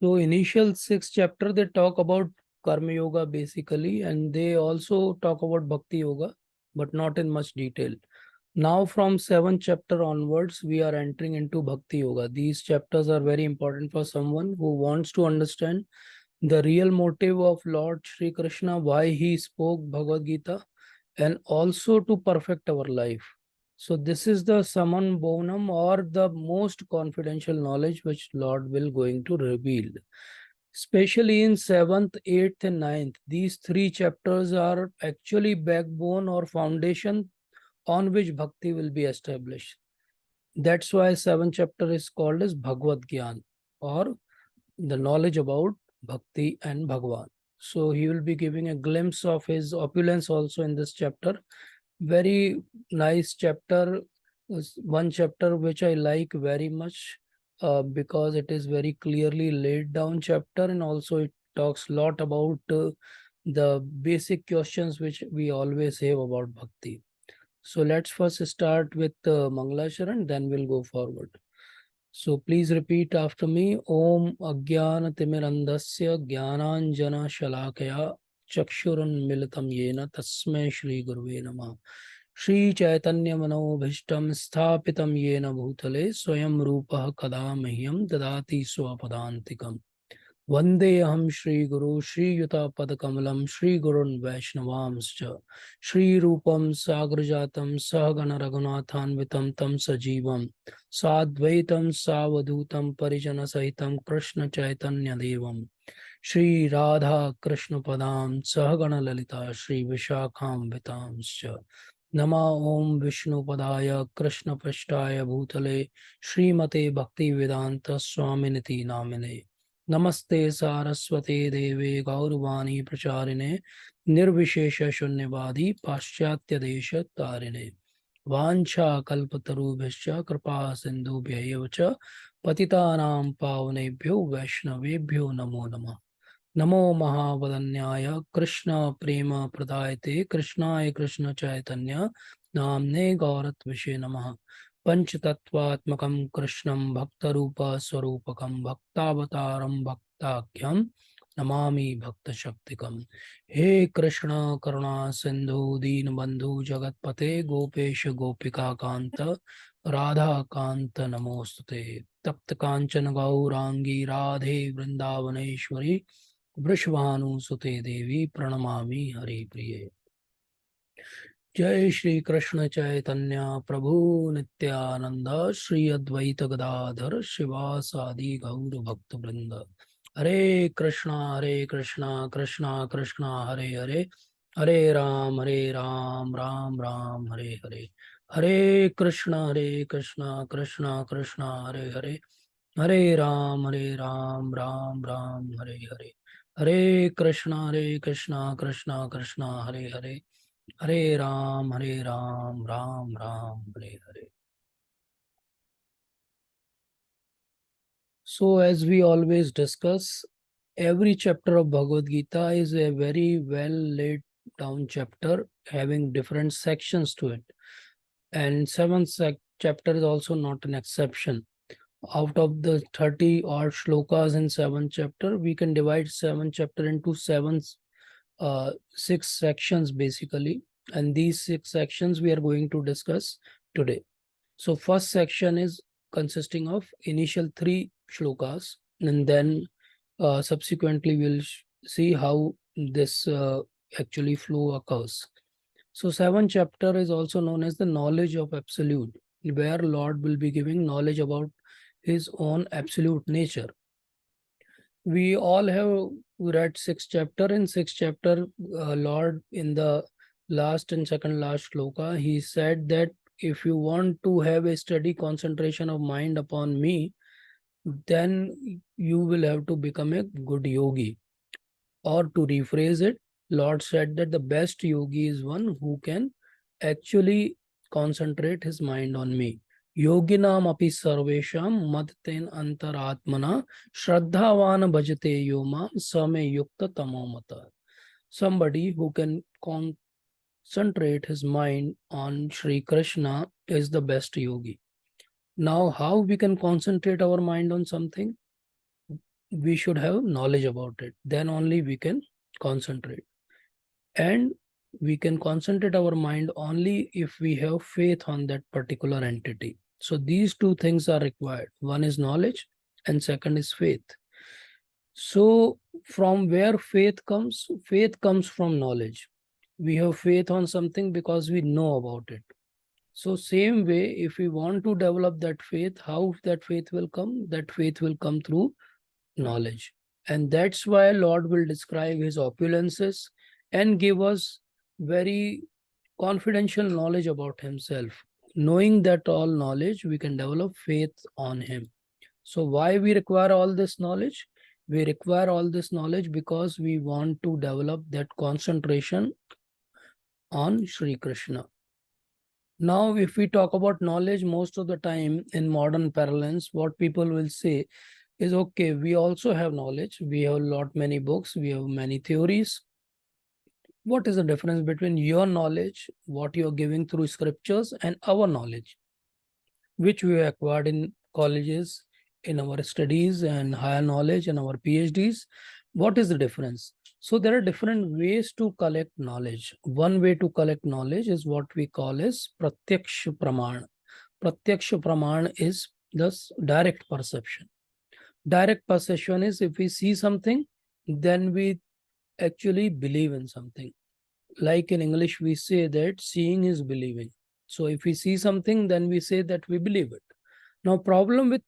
So initial 6 chapter, they talk about Karma Yoga basically, and they also talk about Bhakti Yoga, but not in much detail. Now from 7th chapter onwards, we are entering into Bhakti Yoga. These chapters are very important for someone who wants to understand the real motive of Lord Shri Krishna, why he spoke Bhagavad Gita, and also to perfect our life. So this is the summum bonum, or the most confidential knowledge which Lord will going to reveal. Especially in 7th, 8th and 9th, these 3 chapters are actually backbone or foundation on which bhakti will be established. That's why 7th chapter is called as Bhagavad Gyan, or the knowledge about bhakti and Bhagwan. So he will be giving a glimpse of his opulence also in this chapter. Very nice chapter, one chapter which I like very much, because it is very clearly laid down chapter, and also it talks a lot about the basic questions which we always have about bhakti. So let's first start with Manglasharan, then we'll go forward. So please repeat after me. Om Agyana Timirandasya Jnananjana Shalakaya Chakshurunmilitam Yena Tasmai Shri Guruve Namah. Shri Chaitanya Manobhishtam Sthapitam Yena Bhutale Swayam Rupaha Kada Mahyam Dadati Swapadantikam. Vandeham Shri Guru Shri Yuta Padakamalam Shri Gurun Vaishnavamscha Shri Rupam Sagrajatam Sahagana Raghunathanvitam Tam Sajivam Sadvaitam Savadutam Parijana Sahitam Krishna Chaitanya Devam Shri Radha Krishna Padam Sahagana Lalita Shri Vishakham Vitamscha Nama Om Vishnu Padaya Krishna Pashtaya Bhutale Srimate Bhakti Vedanta Swaminiti Namine Namaste Saraswate Deve Gaurvani Pracharine Nirvishesha Shunyavadi Paschatya Desha Tarine Vancha Kalpatarubhascha Kripa Sindhubhya Patitanam Pavanebhyo Vaishnavebhyo Namo Namah. Namo Mahavadanyaya Krishna Prema Pradayate Krishnaya Krishna Chaitanya Namne Gaurat Vishe Namaha. Panchtatvatmakam Krishnam Bhaktarupa Swarupakam Bhaktavataram Bhaktakyam Namami Bhakta Shaktikam. He Krishna Karuna Sindhu Deenbandhu Jagatpate Gopesha Gopika Kanta Radha Kanta Namostute Tapta Kanchana Gaurangi Radhe Vrindavaneshwari Vrishvanu Sute Devi Pranamami Hari Priye. Jai Shri Krishna Chaitanya Prabhu Nityananda Shri Advaita Gadadhar Shivasadi Gaur Bhakta Vrinda. Hare Krishna Krishna Krishna Hare Hare Hare Ram Ram Ram Hare Hare. Hare Krishna Krishna Krishna Hare Hare Hare Ram Ram Hare Hare. Hare Krishna Krishna Krishna Hare Hare Hare Ram Ram Hare Hare. So as we always discuss, every chapter of Bhagavad Gita is a very well laid down chapter having different sections to it. And 7th chapter is also not an exception. Out of the 30 odd shlokas in 7th chapter, we can divide 7th chapter into 6 sections basically. And these 6 sections we are going to discuss today. So first section is consisting of initial 3 shlokas, and then subsequently we'll see how this actually flow occurs. So 7th chapter is also known as the knowledge of absolute, where Lord will be giving knowledge about his own absolute nature. We all have read 6th chapter. In 6th chapter, Lord in the last and second last shloka, he said that if you want to have a steady concentration of mind upon me, then you will have to become a good yogi. Or to rephrase it, Lord said that the best yogi is one who can actually concentrate his mind on me. Yoginam api sarvesham madten antaratmana shraddhavan bhajate yoma same yukta tamomata. Somebody who can concentrate his mind on Sri Krishna is the best yogi. Now, how we can concentrate our mind on something? we should have knowledge about it. Then only we can concentrate. And we can concentrate our mind only if we have faith on that particular entity. So these two things are required. One is knowledge and second is faith. So from where faith comes? Faith comes from knowledge. We have faith on something because we know about it. So same way, if we want to develop that faith, how that faith will come? That faith will come through knowledge. And that's why Lord will describe his opulences and give us very confidential knowledge about himself. Knowing that all knowledge, we can develop faith on him. So why we require all this knowledge? We require all this knowledge because we want to develop that concentration on Sri Krishna. Now, if we talk about knowledge, most of the time in modern parlance, what people will say is, okay, we also have knowledge. We have many books. We have many theories. What is the difference between your knowledge, what you are giving through scriptures, and our knowledge, which we acquired in colleges, in our studies and higher knowledge and our PhDs? What is the difference? So there are different ways to collect knowledge. One way to collect knowledge is what we call as Pratyaksha Praman. Pratyaksha Praman is thus direct perception. Direct perception is if we see something, then we actually believe in something. Like in English, we say that seeing is believing. So if we see something, then we say that we believe it. Now, problem with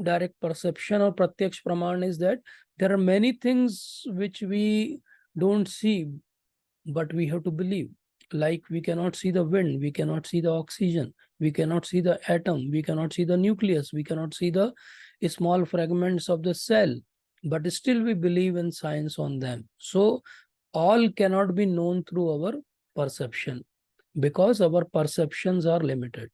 direct perception or Pratyaksh Praman is that there are many things which we don't see, but we have to believe. Like we cannot see the wind, we cannot see the oxygen, we cannot see the atom, we cannot see the nucleus, we cannot see the small fragments of the cell, but still we believe in science on them. So all cannot be known through our perception because our perceptions are limited.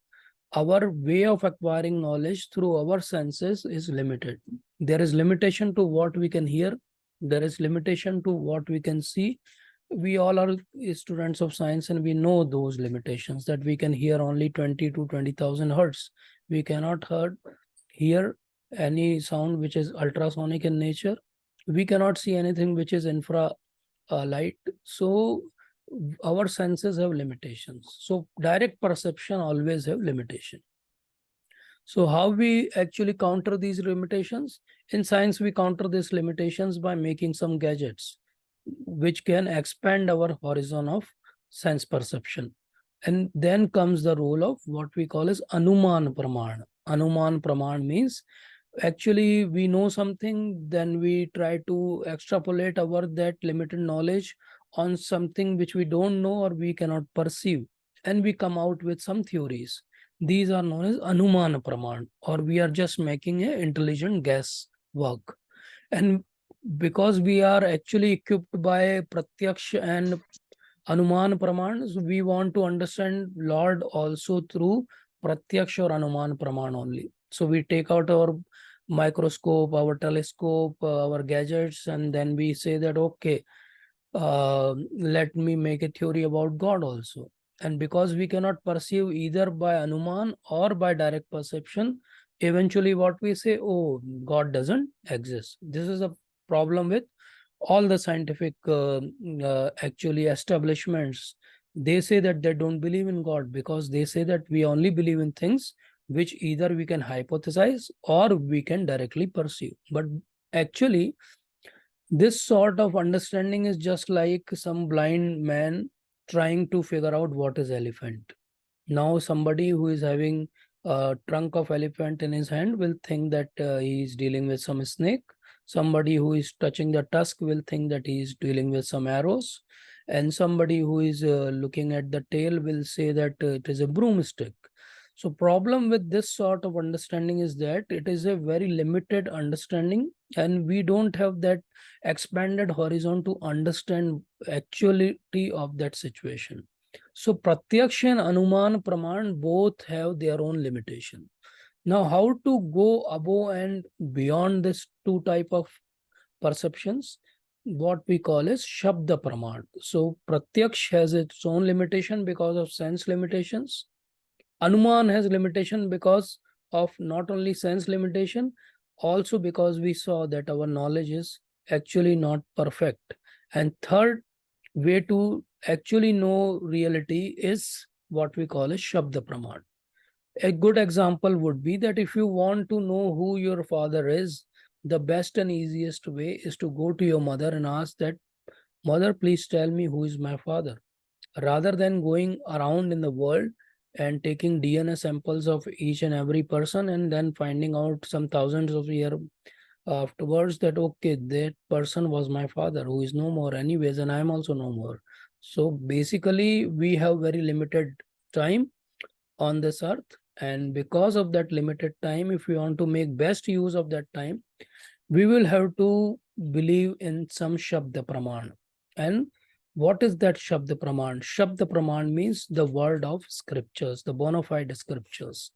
Our way of acquiring knowledge through our senses is limited. There is limitation to what we can hear. There is limitation to what we can see. We all are students of science and we know those limitations, that we can hear only 20 to 20,000 hertz. We cannot hear any sound which is ultrasonic in nature. We cannot see anything which is infra light. So our senses have limitations. So direct perception always have limitation. So how we actually counter these limitations? In science, we counter these limitations by making some gadgets which can expand our horizon of sense perception. And then comes the role of what we call as Anuman Praman. Anuman Praman means actually we know something, then we try to extrapolate our that limited knowledge on something which we don't know or we cannot perceive, and we come out with some theories. These are known as Anuman Praman, or we are just making an intelligent guess work. And because we are actually equipped by Pratyaksh and Anuman Praman, so we want to understand Lord also through Pratyaksh or Anuman Praman only. So we take out our microscope, our telescope, our gadgets, and then we say that, okay, let me make a theory about God also. And because we cannot perceive either by Anuman or by direct perception, eventually what we say, oh, God doesn't exist. This is a problem with all the scientific actually establishments. They say that they don't believe in God because they say that we only believe in things which either we can hypothesize or we can directly perceive. But actually, this sort of understanding is just like some blind man trying to figure out what is elephant. Now somebody who is having a trunk of elephant in his hand will think that he is dealing with some snake. Somebody who is touching the tusk will think that he is dealing with some arrows. And somebody who is looking at the tail will say that it is a broomstick. So problem with this sort of understanding is that it is a very limited understanding and we don't have that expanded horizon to understand actuality of that situation. So Pratyaksha and Anuman Praman both have their own limitation. Now, how to go above and beyond this two type of perceptions? What we call is Shabda Praman. So Pratyaksh has its own limitation because of sense limitations. Anuman has limitation because of not only sense limitation, also because we saw that our knowledge is actually not perfect. And third way to actually know reality is what we call a Shabda Praman. A good example would be that if you want to know who your father is, the best and easiest way is to go to your mother and ask that, Mother, please tell me who is my father. Rather than going around in the world and taking DNA samples of each and every person and then finding out some thousands of years afterwards that, okay, that person was my father who is no more anyways, and I'm also no more. So basically, we have very limited time on this earth. And because of that limited time, if we want to make best use of that time, we will have to believe in some Shabda Praman. And what is that Shabda Praman? Shabda Praman means the word of scriptures, the bona fide scriptures.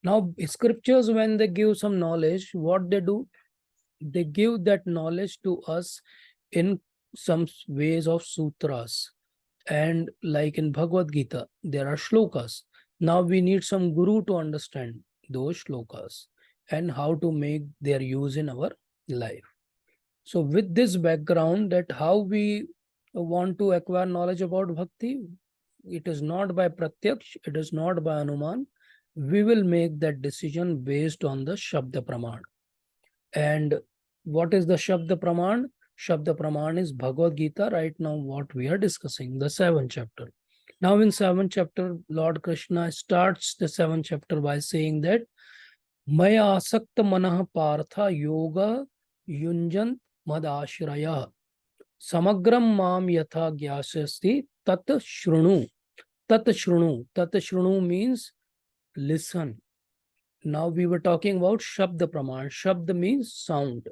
Now, scriptures, when they give some knowledge, what they do? They give that knowledge to us in some ways of sutras. And like in Bhagavad Gita, there are shlokas. Now we need some guru to understand those shlokas and how to make their use in our life. So with this background, that how we want to acquire knowledge about bhakti, it is not by pratyaksh, it is not by anuman. We will make that decision based on the Shabda Praman. And what is the Shabda Praman? Shabda Praman is Bhagavad Gita, right now what we are discussing, the 7th chapter. Now in 7th chapter, Lord Krishna starts the 7th chapter by saying that Maya asakta manah partha yoga yunjan madashraya samagram mam yatha gyasasti tat shrunu. Tat shrunu. Tat shrunu means listen. Now we were talking about Shabda Praman. Shabda means sound.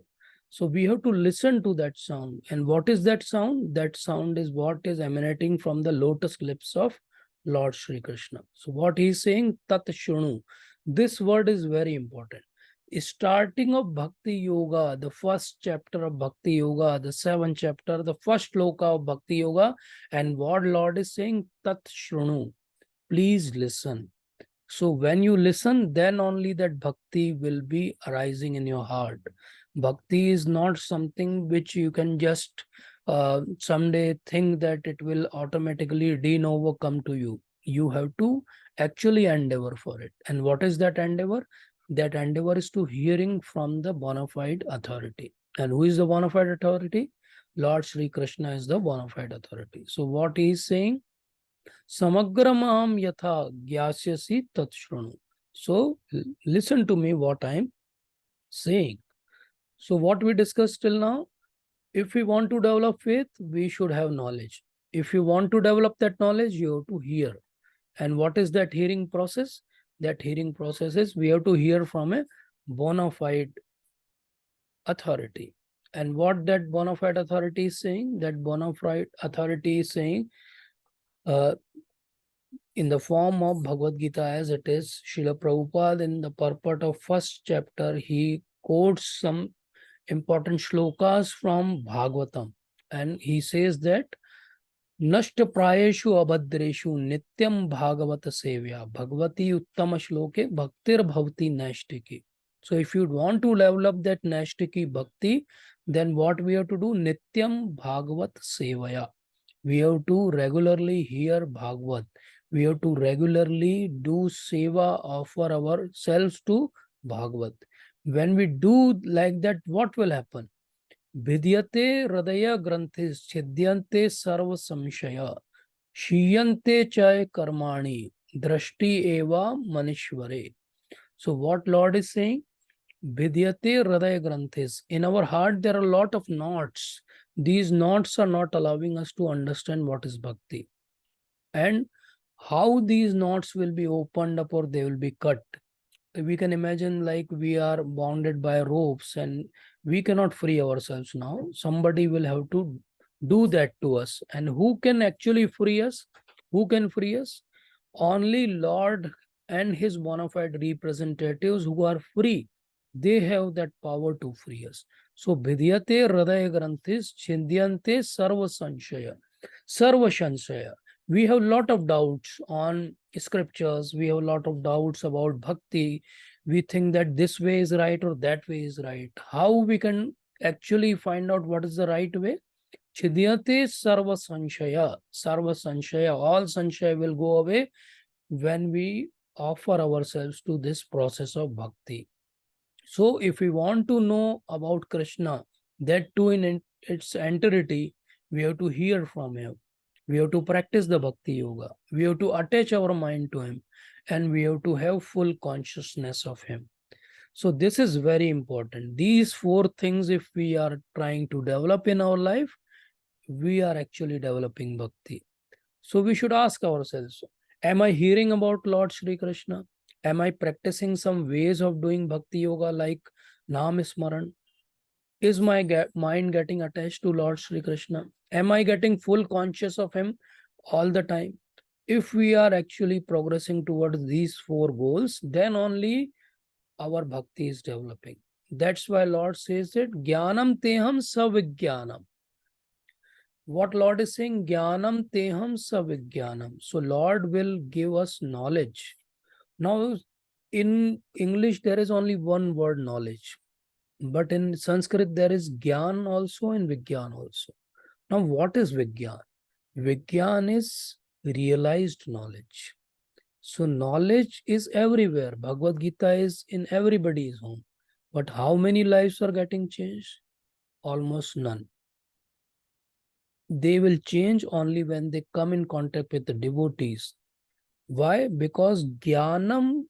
So we have to listen to that sound. And what is that sound? That sound is what is emanating from the lotus lips of Lord Sri Krishna. So what he is saying, Tat Shrunu. This word is very important. Starting of Bhakti Yoga, the first chapter of Bhakti Yoga, the 7th chapter, the first sloka of Bhakti Yoga, and what Lord is saying, Tat Shrunu. Please listen. So when you listen, then only that bhakti will be arising in your heart. Bhakti is not something which you can just someday think that it will automatically de novo come to you. You have to actually endeavor for it. And what is that endeavor? That endeavor is to hearing from the bona fide authority. And who is the bona fide authority? Lord Sri Krishna is the bona fide authority. So what he is saying? Samagramam yatha gyasyasi tat shrunu. So listen to me what I am saying. So what we discussed till now, if we want to develop faith, we should have knowledge. If you want to develop that knowledge, you have to hear. And what is that hearing process? That hearing process is we have to hear from a bona fide authority. And what that bona fide authority is saying? That bona fide authority is saying, in the form of Bhagavad Gita as it is, Srila Prabhupada in the purport of first chapter, he quotes some important shlokas from Bhagavatam. And he says that, Nashta prayeshu abhadreshu nityam bhagavata sevya bhagavati uttama shloke bhaktir bhavati nashtiki. So if you want to develop that nashtiki bhakti, then what we have to do? Nityam bhagavat sevaya. We have to regularly hear Bhagavad. We have to regularly do seva, offer ourselves to Bhagavad. When we do like that, what will happen? Vidyate hridaya granthis chhidyante sarva samshaya shiyante chay karmani drashti eva manishvare. So what Lord is saying? Vidyate hridaya granthis. In our heart, there are a lot of knots. These knots are not allowing us to understand what is bhakti. And how these knots will be opened up or they will be cut. We can imagine like we are bounded by ropes and we cannot free ourselves now. Somebody will have to do that to us. And who can actually free us? Who can free us? Only Lord and his bona fide representatives who are free. They have that power to free us. So, Vidyate hridaya granthis chindyante sarva sanshaya. Sarva sanshaya. We have a lot of doubts on scriptures. We have a lot of doubts about bhakti. We think that this way is right or that way is right. How we can actually find out what is the right way? Chidiyate sarva sanshaya. Sarva sanshaya. All sanshaya will go away when we offer ourselves to this process of bhakti. So if we want to know about Krishna, that too in its entirety, we have to hear from him. We have to practice the bhakti yoga. We have to attach our mind to him, and we have to have full consciousness of him. So this is very important. These four things, if we are trying to develop in our life, we are actually developing bhakti. So we should ask ourselves, am I hearing about Lord Shri Krishna? Am I practicing some ways of doing bhakti yoga like Nam Smaran? Is my mind getting attached to Lord Shri Krishna? Am I getting full conscious of him all the time? If we are actually progressing towards these four goals, then only our bhakti is developing. That's why Lord says that Jnanam teham savijnanam. What Lord is saying, Jnanam teham savijnanam. So Lord will give us knowledge. Now, in English, there is only one word, knowledge. But in Sanskrit, there is Gyan also and Vigyan also. Now, what is Vigyan? Vigyan is realized knowledge. So, knowledge is everywhere. Bhagavad Gita is in everybody's home. But how many lives are getting changed? Almost none. They will change only when they come in contact with the devotees. Why? Because Jnanam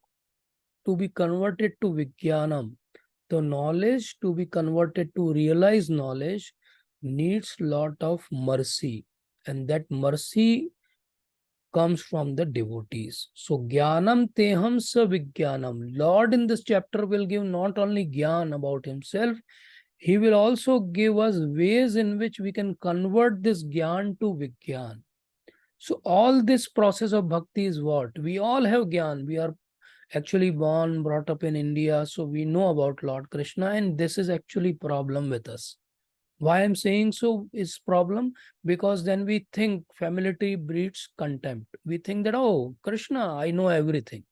to be converted to Vijnanam, the knowledge to be converted to realized knowledge needs lot of mercy, and that mercy comes from the devotees. So Jnanam teham sa Vijnanam. Lord in this chapter will give not only Jnana about himself, he will also give us ways in which we can convert this Jnana to Vijnana. So all this process of bhakti is what? We all have Jnana. We are actually born, brought up in India, so we know about Lord Krishna, and this is actually problem with us. Why I'm saying so is problem? Because then we think familiarity breeds contempt. We think that, oh, Krishna, I know everything.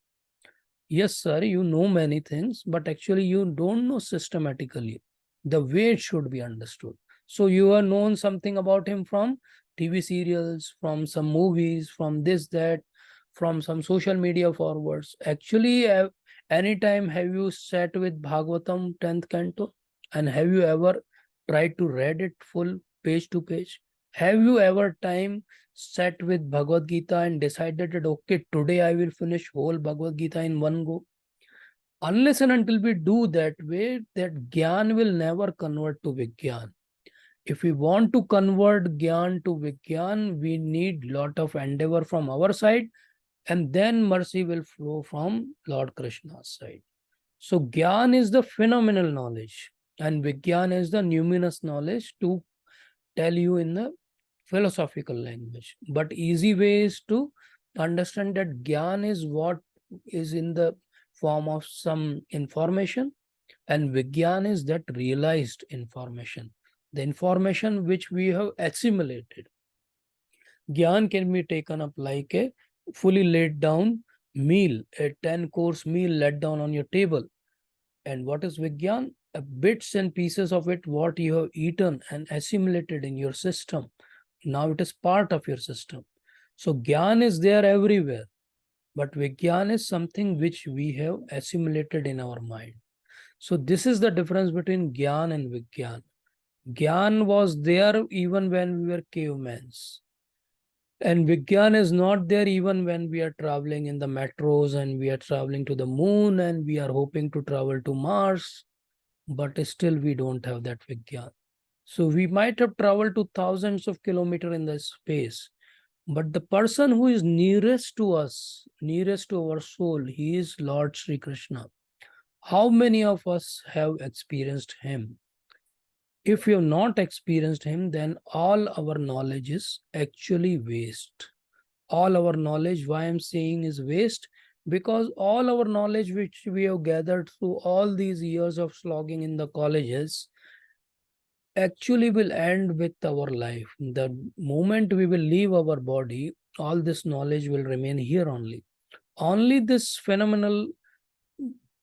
Yes, sir, you know many things, but actually you don't know systematically the way it should be understood. So you have known something about him from TV serials, from some movies, from this, that, from some social media forwards. Actually, anytime have you sat with Bhagavatam 10th canto? And have you ever tried to read it full page to page? Have you ever time sat with Bhagavad Gita and decided that, okay, today I will finish whole Bhagavad Gita in one go? Unless and until we do that way, that Gyan will never convert to Vigyan. If we want to convert Gyan to Vigyan, we need lot of endeavor from our side, and then mercy will flow from Lord Krishna's side. So Gyan is the phenomenal knowledge, and Vigyan is the numinous knowledge to tell you in the philosophical language. But easy way is to understand that Gyan is what is in the form of some information, and Vigyan is that realized information, the information which we have assimilated. Gyan can be taken up like a fully laid down meal, a 10-course meal laid down on your table. And what is Vigyan? Bits and pieces of it, what you have eaten and assimilated in your system. Now it is part of your system. So Gyan is there everywhere. But Vigyan is something which we have assimilated in our mind. So this is the difference between Gyan and Vigyan. Gyan was there even when we were cavemen. And Vigyan is not there even when we are traveling in the metros and we are traveling to the moon and we are hoping to travel to Mars, but still we don't have that Vigyan. So we might have traveled to thousands of kilometers in the space, but the person who is nearest to us, nearest to our soul, he is Lord Sri Krishna. How many of us have experienced him? If we have not experienced him, then all our knowledge is actually waste. All our knowledge, why I'm saying is waste, because all our knowledge which we have gathered through all these years of slogging in the colleges actually will end with our life. The moment we will leave our body, all this knowledge will remain here only. Only this phenomenal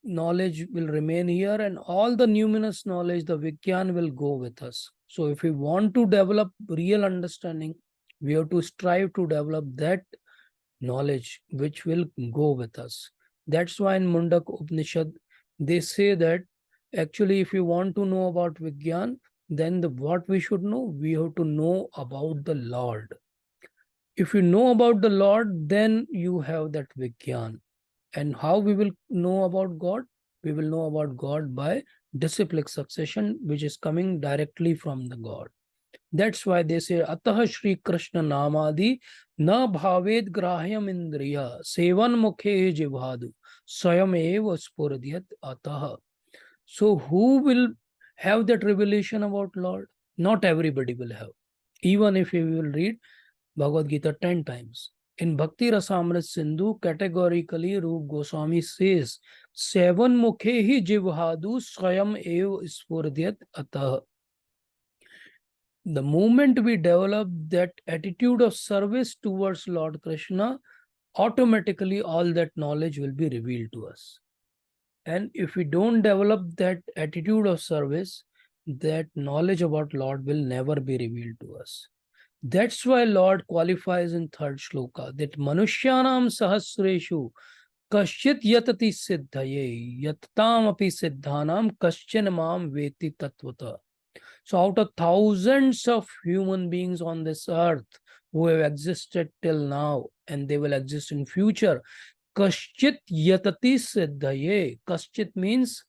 knowledge will remain here, and all the numinous knowledge, the Vigyan, will go with us. So if we want to develop real understanding, we have to strive to develop that knowledge which will go with us. That's why in Mundak Upanishad, they say that actually if you want to know about Vigyan, then what we should know? We have to know about the Lord. If you know about the Lord, then you have that Vigyan. And how we will know about God? We will know about God by disciplic succession, which is coming directly from the God. That's why they say, Ataha Shri Krishna Namadi na bhaved grahyam indriya sevan mukhe jivhadu swayam eva spurdhyat ataha. So who will have that revelation about Lord? Not everybody will have. Even if you will read Bhagavad Gita 10 times. In Bhakti Rasamrit Sindhu, categorically, Rup Goswami says, Seven mukhe jivhadu swayam ev spurdhyat atah. The moment we develop that attitude of service towards Lord Krishna, automatically all that knowledge will be revealed to us. And if we don't develop that attitude of service, that knowledge about Lord will never be revealed to us. That's why Lord qualifies in third shloka that Manushyanam Sahasreshu Kasyat Yatati Siddhaye Yatatam Api Siddhanam Kaschan Mam Veti Tatvata. So out of thousands of human beings on this earth who have existed till now and they will exist in future, Kaschit Yatati Siddhaye. Kaschit means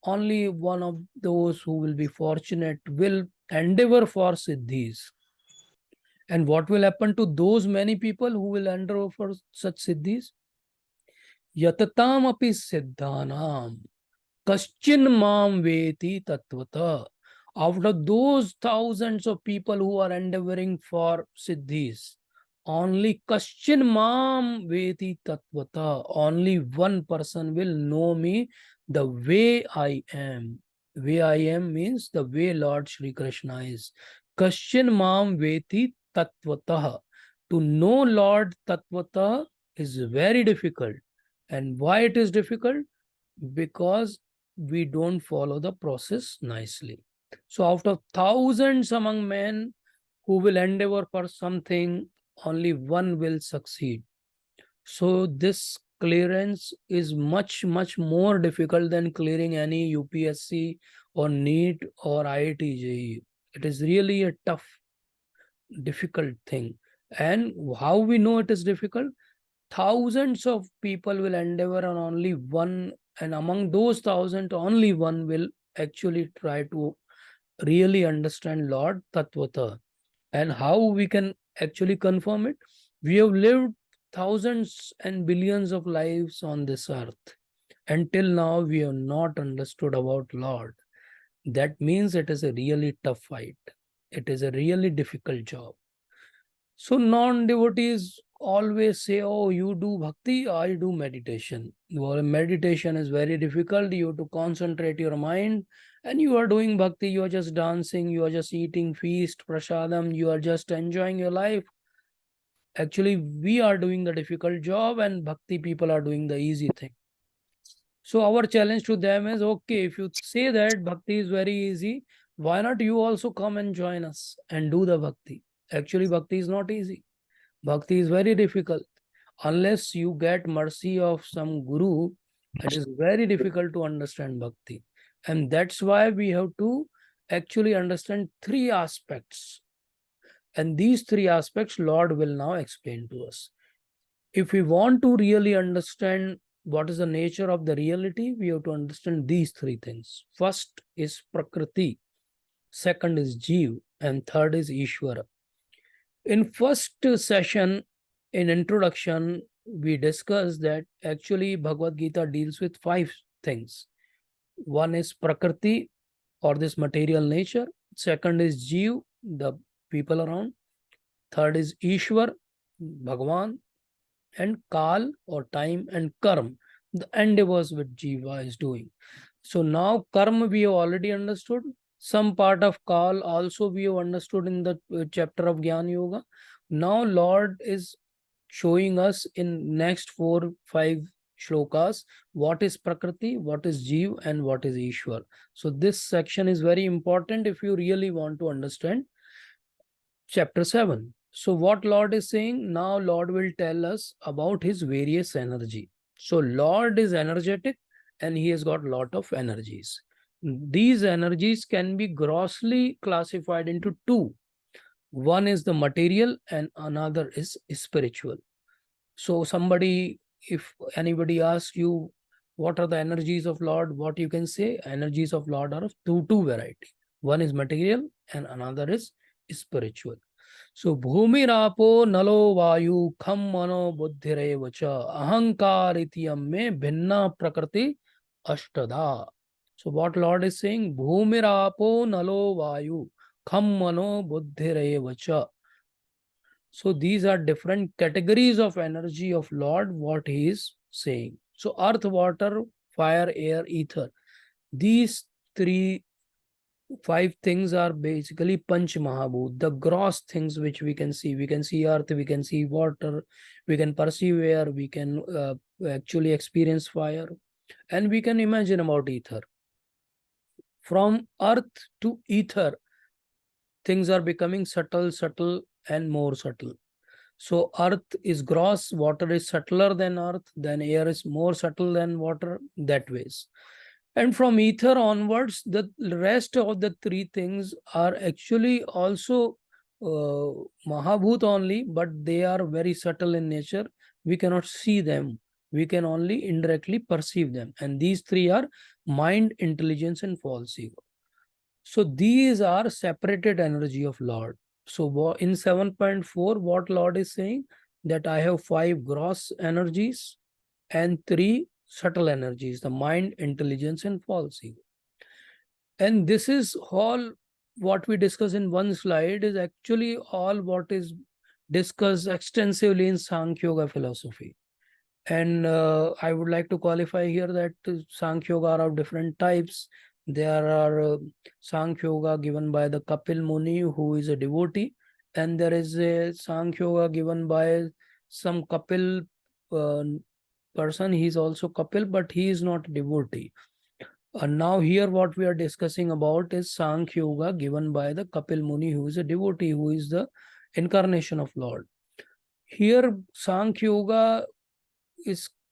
only one of those who will be fortunate will endeavor for siddhis. And what will happen to those many people who will endeavor for such siddhis? Yatatam api siddhanam kaschin mam veti tatvata. Out of those thousands of people who are endeavoring for siddhis, only kaschin mam veti tatvata, only one person will know me the way I am. Way I am means the way Lord Shri Krishna is. Kaschin mam veti tatvata. To know Lord tatvata is very difficult. And why it is difficult? Because we don't follow the process nicely. So out of thousands among men who will endeavor for something, only one will succeed. So this clearance is much, much more difficult than clearing any UPSC or NEET or IIT JEE. It is really a tough, difficult thing. And how we know it is difficult? Thousands of people will endeavor on only one, and among those thousands, only one will actually try to really understand Lord Tattvata. And how we can actually confirm it? We have lived thousands and billions of lives on this earth. Until now, we have not understood about Lord. That means it is a really tough fight. It is a really difficult job. So non-devotees always say, oh, you do bhakti, I do meditation. Well, meditation is very difficult. You have to concentrate your mind. And you are doing bhakti, you are just dancing, you are just eating feast, prasadam, you are just enjoying your life. Actually, we are doing the difficult job and bhakti people are doing the easy thing. So our challenge to them is, okay, if you say that bhakti is very easy, why not you also come and join us and do the bhakti? Actually, bhakti is not easy. Bhakti is very difficult. Unless you get mercy of some guru, it is very difficult to understand bhakti. And that's why we have to actually understand three aspects. And these three aspects, Lord will now explain to us. If we want to really understand what is the nature of the reality, we have to understand these three things. First is Prakriti, second is Jeev, and third is Ishvara. In first session, in introduction, we discussed that actually Bhagavad Gita deals with 5 things. One is Prakriti, or this material nature. Second is Jeev, the people around. Third is Ishwar, Bhagavan. And Kal, or time, and Karma, the endeavors which Jiva is doing. So now Karma we have already understood. Some part of Kal also we have understood in the chapter of Jnana Yoga. Now Lord is showing us in next 4-5 shlokas, what is Prakriti, what is Jeev, and what is Ishwar. So this section is very important if you really want to understand chapter 7. So what Lord is saying, now Lord will tell us about his various energy. So Lord is energetic and he has got lot of energies. These energies can be grossly classified into two. One is the material and another is spiritual. So if anybody asks you what are the energies of Lord, what you can say, energies of Lord are of two variety. One is material and another is spiritual. So bhumirapo nalo vayu kham mano buddhire cha ahankar ityam me bhinna prakriti ashtada. So what Lord is saying, bhumirapo nalo vayu kham mano buddhire cha. So these are different categories of energy of Lord, what he is saying. So earth, water, fire, air, ether. These five things are basically Panch Mahabhut, the gross things which we can see. We can see earth, we can see water, we can perceive air, we can actually experience fire, and we can imagine about ether. From earth to ether, things are becoming subtle, and more subtle. So earth is gross, water is subtler than earth, then air is more subtle than water, that ways. And from ether onwards, the rest of the three things are actually also Mahabhut only, but they are very subtle in nature. We cannot see them. We can only indirectly perceive them. And these three are mind, intelligence, and false ego. So these are separated energy of Lord. So in 7.4, what Lord is saying, that I have 5 gross energies and 3 subtle energies, the mind, intelligence, and false ego. And this is all what we discuss in one slide is actually all what is discussed extensively in Sankhya Yoga philosophy. And I would like to qualify here that Sankhya Yoga are of different types. There are Sankhya Yoga given by the Kapil Muni, who is a devotee, and there is a Sankhya Yoga given by some Kapil person. He is also Kapil, but he is not a devotee. And now here what we are discussing about is Sankhya Yoga given by the Kapil Muni, who is a devotee, who is the incarnation of Lord. Here Sankhya Yoga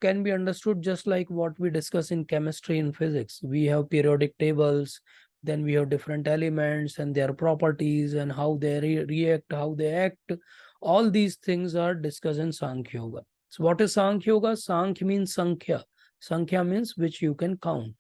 can be understood just like what we discuss in chemistry and physics. We have periodic tables, then we have different elements and their properties and how they react, how they act. All these things are discussed in Sankhya Yoga. So what is Sankhya Yoga? Sankhya means Sankhya. Sankhya means which you can count.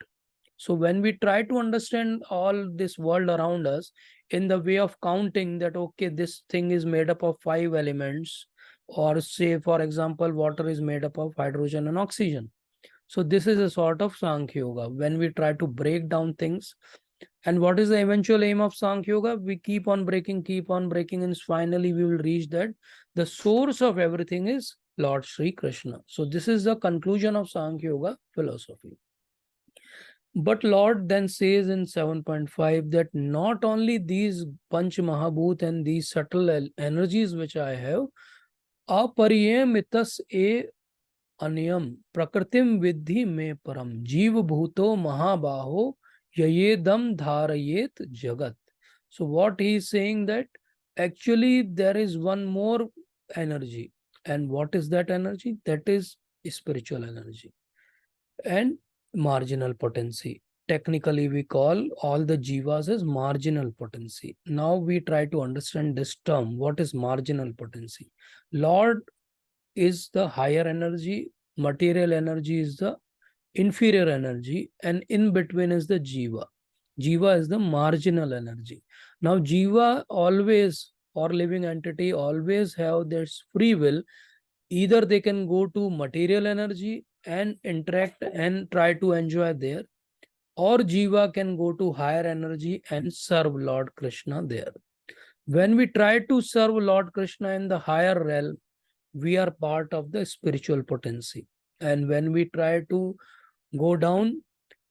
So when we try to understand all this world around us in the way of counting that, okay, this thing is made up of 5 elements, or say, for example, water is made up of hydrogen and oxygen. So this is a sort of Sankhya Yoga. When we try to break down things, and what is the eventual aim of Sankhya Yoga? We keep on breaking, and finally we will reach that the source of everything is Lord Sri Krishna. So this is the conclusion of Sankhya Yoga philosophy. But Lord then says in 7.5 that not only these Panch Mahabhut and these subtle energies which I have, apariyam itas e anyam prakritim vidhi me param jiva bhuto mahabaho yayedam dharayet jagat. So what he is saying that actually there is one more energy. And what is that energy? That is spiritual energy and marginal potency. Technically, we call all the jivas as marginal potency. Now we try to understand this term. What is marginal potency? Lord is the higher energy, material energy is the inferior energy, and in between is the jiva. Jiva is the marginal energy. Now, jiva always, or living entity, always have this free will. Either they can go to material energy and interact and try to enjoy there, or jiva can go to higher energy and serve Lord Krishna there. When we try to serve Lord Krishna in the higher realm, we are part of the spiritual potency. And when we try to go down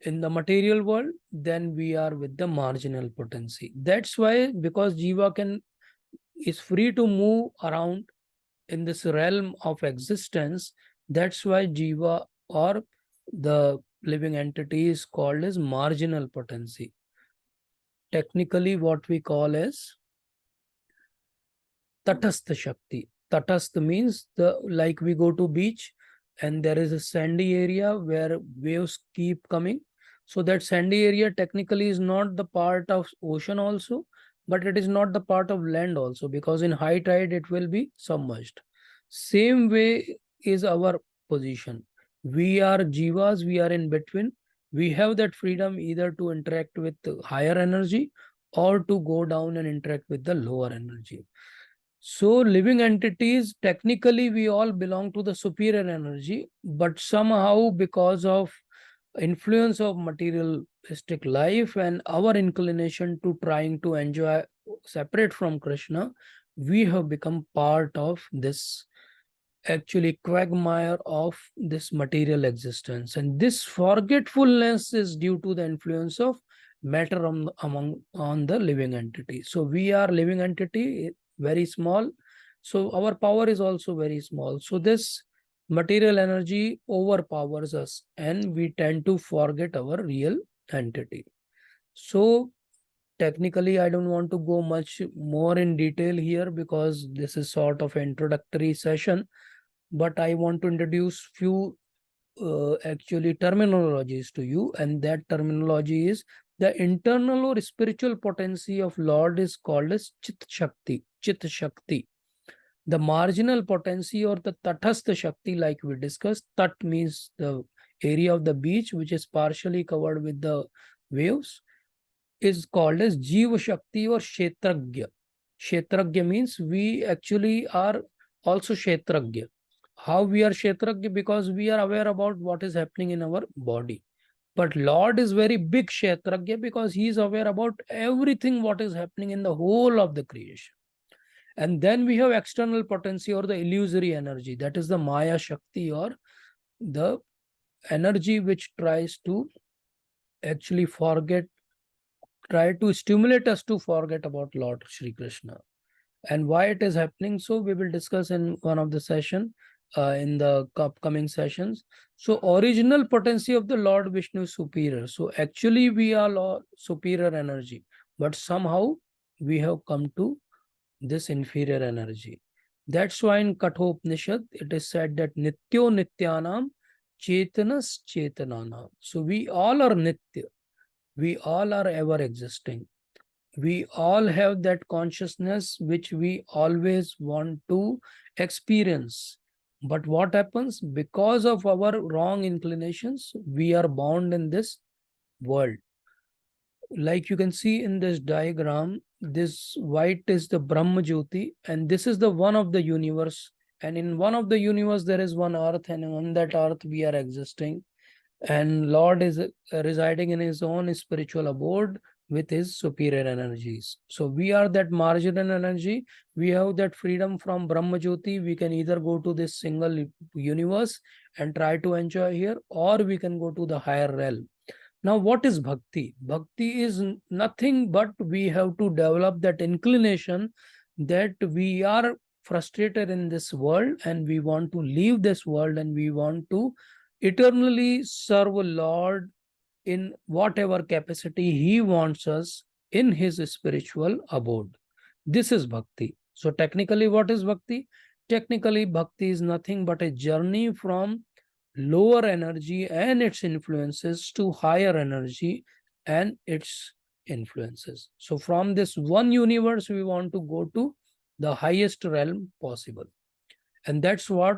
in the material world, then we are with the marginal potency. That's why, because jiva is free to move around in this realm of existence, that's why jiva or the living entity is called as marginal potency. Technically, what we call as Tatastha Shakti. Tatastha means like we go to beach and there is a sandy area where waves keep coming. So that sandy area technically is not the part of ocean also, but it is not the part of land also, because in high tide it will be submerged. Same way is our position. We are jivas, we are in between. We have that freedom either to interact with the higher energy or to go down and interact with the lower energy. So living entities, technically we all belong to the superior energy, but somehow because of influence of materialistic life and our inclination to trying to enjoy separate from Krishna, we have become part of this actually quagmire of this material existence. And this forgetfulness is due to the influence of matter on the living entity. So we are living entity, very small. So our power is also very small. So this material energy overpowers us and we tend to forget our real entity. So technically, I don't want to go much more in detail here because this is sort of an introductory session, but I want to introduce few actually terminologies to you, and that terminology is the internal or spiritual potency of Lord is called as Chit Shakti. Chit Shakti. The marginal potency or the Tathastha Shakti, like we discussed, Tat means the area of the beach which is partially covered with the waves, is called as Jiva Shakti or Kshetragya. Kshetragya means we actually are also Kshetragya. How we are Kshetragya? Because we are aware about what is happening in our body. But Lord is very big Kshetragya because he is aware about everything what is happening in the whole of the creation. And then we have external potency or the illusory energy. That is the Maya Shakti or the energy which tries to actually try to stimulate us to forget about Lord Shri Krishna. And why it is happening, so we will discuss in one of the session, in the upcoming sessions. So original potency of the Lord Vishnu is superior. So actually we are Lord superior energy, but somehow we have come to this inferior energy. That's why in Kathopanishad it is said that Nityo Nityanam Chetanas Chetananam. So we all are Nitya. We all are ever existing. We all have that consciousness which we always want to experience. But what happens? Because of our wrong inclinations, we are bound in this world. Like you can see in this diagram, this white is the Brahma Jyoti, and this is the one of the universe. And in one of the universe, there is one earth, and on that earth, we are existing. And Lord is residing in his own spiritual abode with his superior energies. So we are that marginal energy. We have that freedom from Brahma Jyoti. We can either go to this single universe and try to enjoy here, or we can go to the higher realm. Now, what is bhakti? Bhakti is nothing but we have to develop that inclination that we are frustrated in this world and we want to leave this world and we want to eternally serve Lord in whatever capacity he wants us in his spiritual abode. This is bhakti. So technically, what is bhakti? Technically, bhakti is nothing but a journey from lower energy and its influences to higher energy and its influences. So from this one universe, we want to go to the highest realm possible. And that's what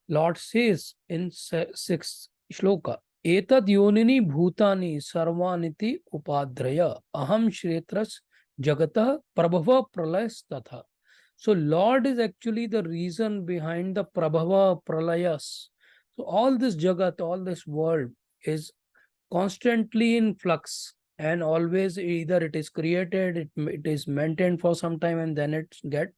Lord says in 6th shloka. Etad yonini bhutani sarvaniti upadhraya aham shretras jagatah prabhava pralayas tatha. So Lord is actually the reason behind the prabhava pralayas. So all this jagat, all this world is constantly in flux and always either it is created, it is maintained for some time and then it get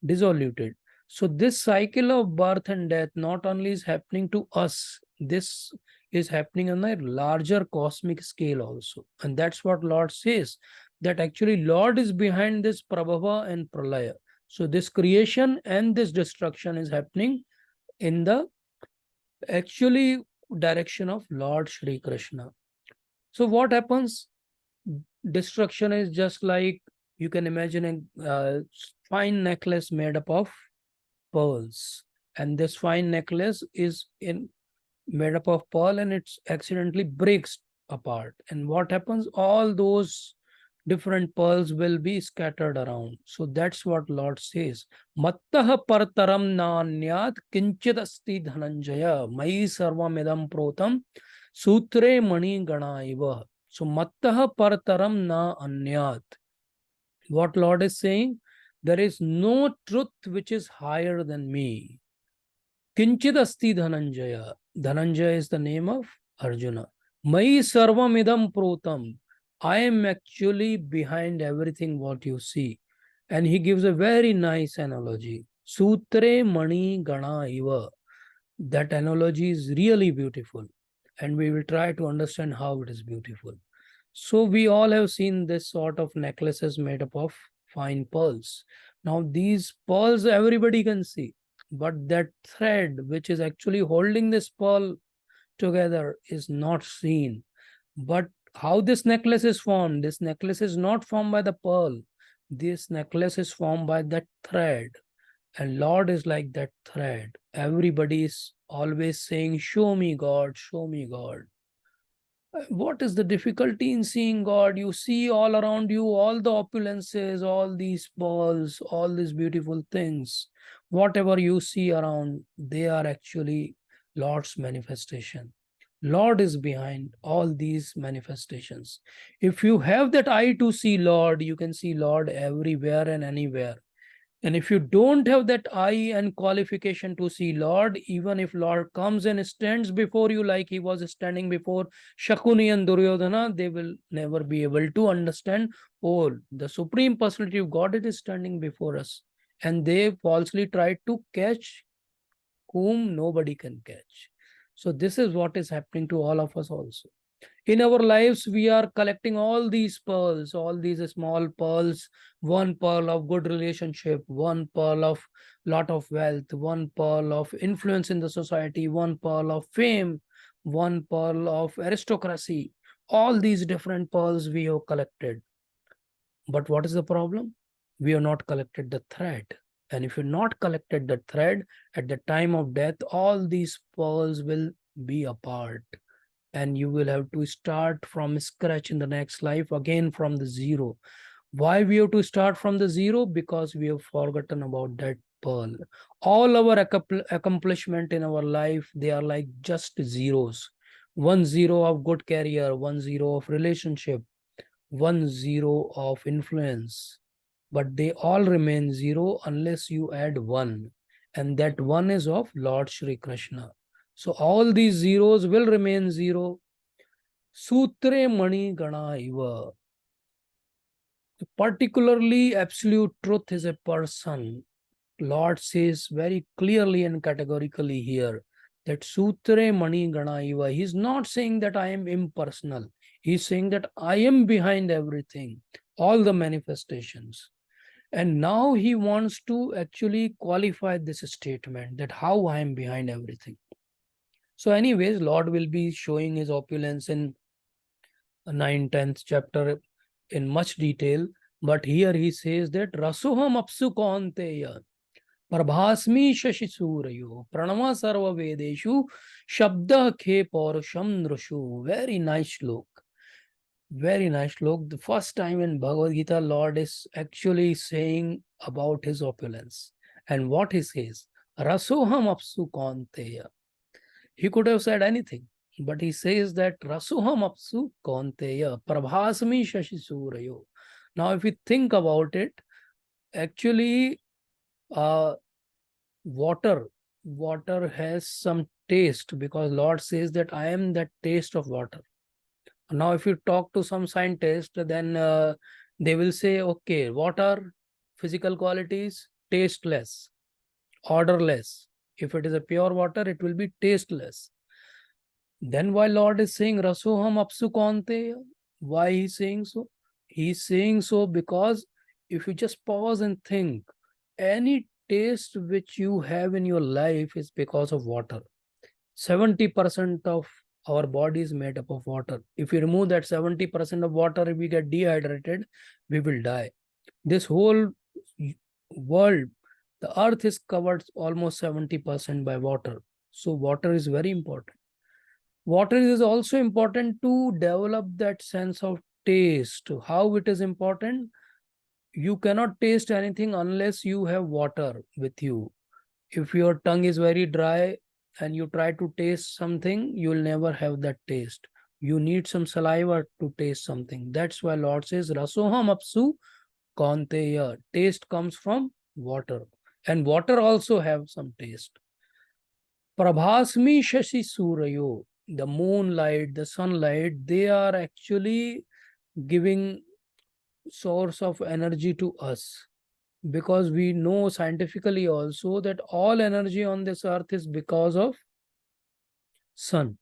dissoluted. So this cycle of birth and death not only is happening to us, this is happening on a larger cosmic scale also. And that's what Lord says, that actually Lord is behind this prabhava and pralaya. So this creation and this destruction is happening in the actually direction of Lord Shri Krishna. So what happens? Destruction is just like you can imagine a fine necklace made up of pearls, and this fine necklace is in made up of pearl, and it's accidentally breaks apart. And what happens? All those different pearls will be scattered around. So that's what Lord says. Mattah partaram nanyat kinchid asti dhananjaya mai sarvamidam protam sutre mani ganaiva. So mattah partaram na anyat. What Lord is saying? There is no truth which is higher than me. Kinchid asti dhananjaya. Dhananjaya is the name of Arjuna. Mai sarvamidam protam. I am actually behind everything what you see. And he gives a very nice analogy. Sutre mani gana iva. That analogy is really beautiful. And we will try to understand how it is beautiful. So we all have seen this sort of necklaces made up of fine pearls. Now these pearls everybody can see, but that thread which is actually holding this pearl together is not seen. But how this necklace is formed? This necklace is not formed by the pearl. This necklace is formed by that thread. And Lord is like that thread. Everybody is always saying, show me God, show me God. What is the difficulty in seeing God? You see all around you, all the opulences, all these pearls, all these beautiful things. Whatever you see around, they are actually Lord's manifestation. Lord is behind all these manifestations. If you have that eye to see Lord, you can see Lord everywhere and anywhere. And if you don't have that eye and qualification to see Lord, even if Lord comes and stands before you like he was standing before Shakuni and Duryodhana, they will never be able to understand, oh, the Supreme Personality of Godhead is standing before us. And they falsely try to catch whom nobody can catch. So this is what is happening to all of us also. In our lives, we are collecting all these pearls, all these small pearls, one pearl of good relationship, one pearl of lot of wealth, one pearl of influence in the society, one pearl of fame, one pearl of aristocracy. All these different pearls we have collected. But what is the problem? We have not collected the thread. And if you not collected the thread, at the time of death, all these pearls will be apart. And you will have to start from scratch in the next life, again from the zero. Why we have to start from the zero? Because we have forgotten about that pearl. All our accomplishment in our life, they are like just zeros. 1 0 of good career, 1 0 of relationship, 1 0 of influence. But they all remain zero unless you add 1. And that 1 is of Lord Shri Krishna. So all these zeros will remain zero. Sutre mani gana iva. Particularly, absolute truth is a person. Lord says very clearly and categorically here that Sutre mani gana iva. He's not saying that I am impersonal. He's saying that I am behind everything, all the manifestations. And now he wants to actually qualify this statement that how I am behind everything. So anyways, Lord will be showing his opulence in 9th, 10th chapter in much detail. But here he says that Rasoham apsu kaunteya prabhasmi shashisurayo pranama sarva vedeshu shabda khe paurusham nrushu. Very nice slok. Very nice slok. The first time in Bhagavad Gita, Lord is actually saying about his opulence. And what he says, Rasoham apsu kaunteya. He could have said anything, but he says that Rasuham apsu kaunteya prabhasmi shashisurayo. Now, if we think about it, actually, water has some taste because Lord says that I am that taste of water. Now, if you talk to some scientist, then they will say, okay, what are physical qualities? Tasteless, odorless. If it is a pure water, it will be tasteless. Then why Lord is saying Rasoham apsu kaunteya? Why he's saying so? He's saying so because if you just pause and think, any taste which you have in your life is because of water. 70% of our body is made up of water. If we remove that 70% of water, if we get dehydrated, we will die. This whole world, the earth is covered almost 70% by water. So water is very important. Water is also important to develop that sense of taste. How it is important? You cannot taste anything unless you have water with you. If your tongue is very dry and you try to taste something, you will never have that taste. You need some saliva to taste something. That's why Lord says, Rasoham apsu kaunteya. Taste comes from water. And water also have some taste. Prabhasmi shashi surayo. The moonlight, the sunlight, they are actually giving source of energy to us, because we know scientifically also that all energy on this earth is because of sun,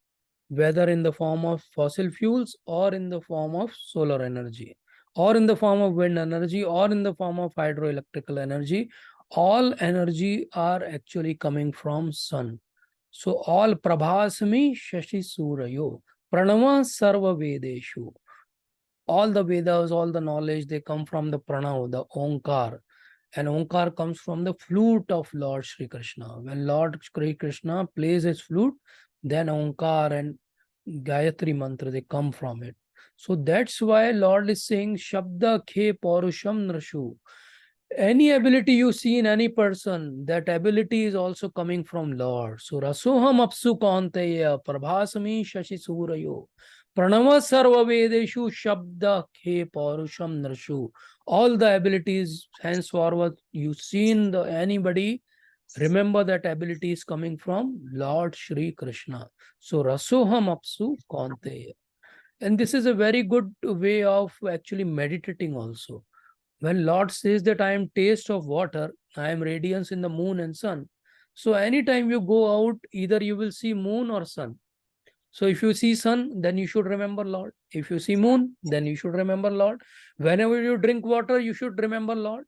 whether in the form of fossil fuels or in the form of solar energy or in the form of wind energy or in the form of hydroelectrical energy. All energy are actually coming from sun. So all prabhasmi shashi surayo pranava sarva vedeshu. All the Vedas, all the knowledge, they come from the pranav, the Onkar. And Onkar comes from the flute of Lord Sri Krishna. When Lord Sri Krishna plays his flute, then Onkar and Gayatri mantra, they come from it. So that's why Lord is saying, Shabda Khe Paurusham Nrashu. Any ability you see in any person, that ability is also coming from Lord. So Rasoham Apsu Kaunteya Prabhasami Shashi Surayo Pranava Sarva Vedeshu Shabda Khe Paurusham Nrashu. All the abilities henceforward you see in the anybody, remember that ability is coming from Lord Shri Krishna. So Rasoham Apsu Kaunteya. And this is a very good way of actually meditating also. When Lord says that I am taste of water, I am radiance in the moon and sun. So anytime you go out, either you will see moon or sun. So if you see sun, then you should remember Lord. If you see moon, then you should remember Lord. Whenever you drink water, you should remember Lord.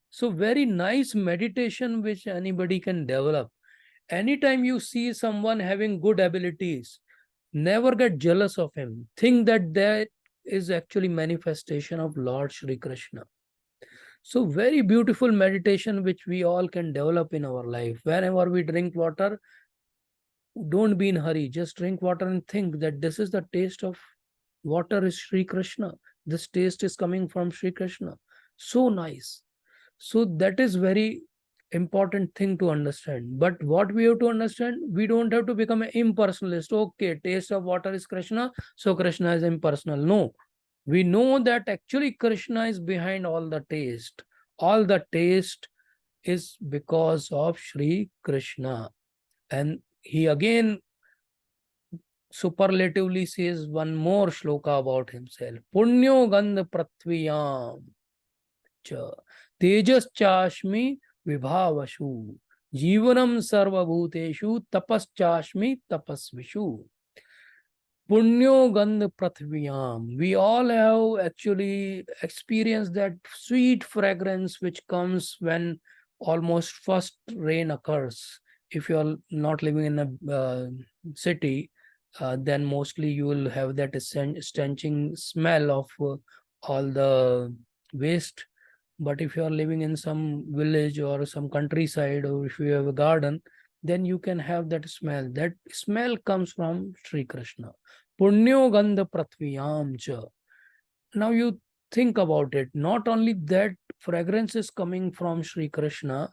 So very nice meditation which anybody can develop. Anytime you see someone having good abilities, never get jealous of him. Think that that is actually manifestation of Lord Shri Krishna. So very beautiful meditation which we all can develop in our life. Whenever we drink water, don't be in hurry. Just drink water and think that this is the taste of water is Sri Krishna. This taste is coming from Sri Krishna. So nice. So that is very important thing to understand. But what we have to understand, we don't have to become an impersonalist. Okay, taste of water is Krishna, so Krishna is impersonal. No, we know that actually Krishna is behind all the taste. All the taste is because of Sri Krishna. And he again superlatively says one more shloka about himself. Punyo gandha pratviyam cha tejas chashmi vibhavashu jivanam sarvabhuteshu tapaschashmi tapasvishu. Punyo Gandha Prathviyam. We all have actually experienced that sweet fragrance which comes when almost first rain occurs. If you are not living in a city, then mostly you will have that stenching smell of all the waste. But if you are living in some village or some countryside, or if you have a garden, then you can have that smell. That smell comes from Sri Krishna. Punyo Gandha Pratviyam cha. Now you think about it. Not only that fragrance is coming from Sri Krishna.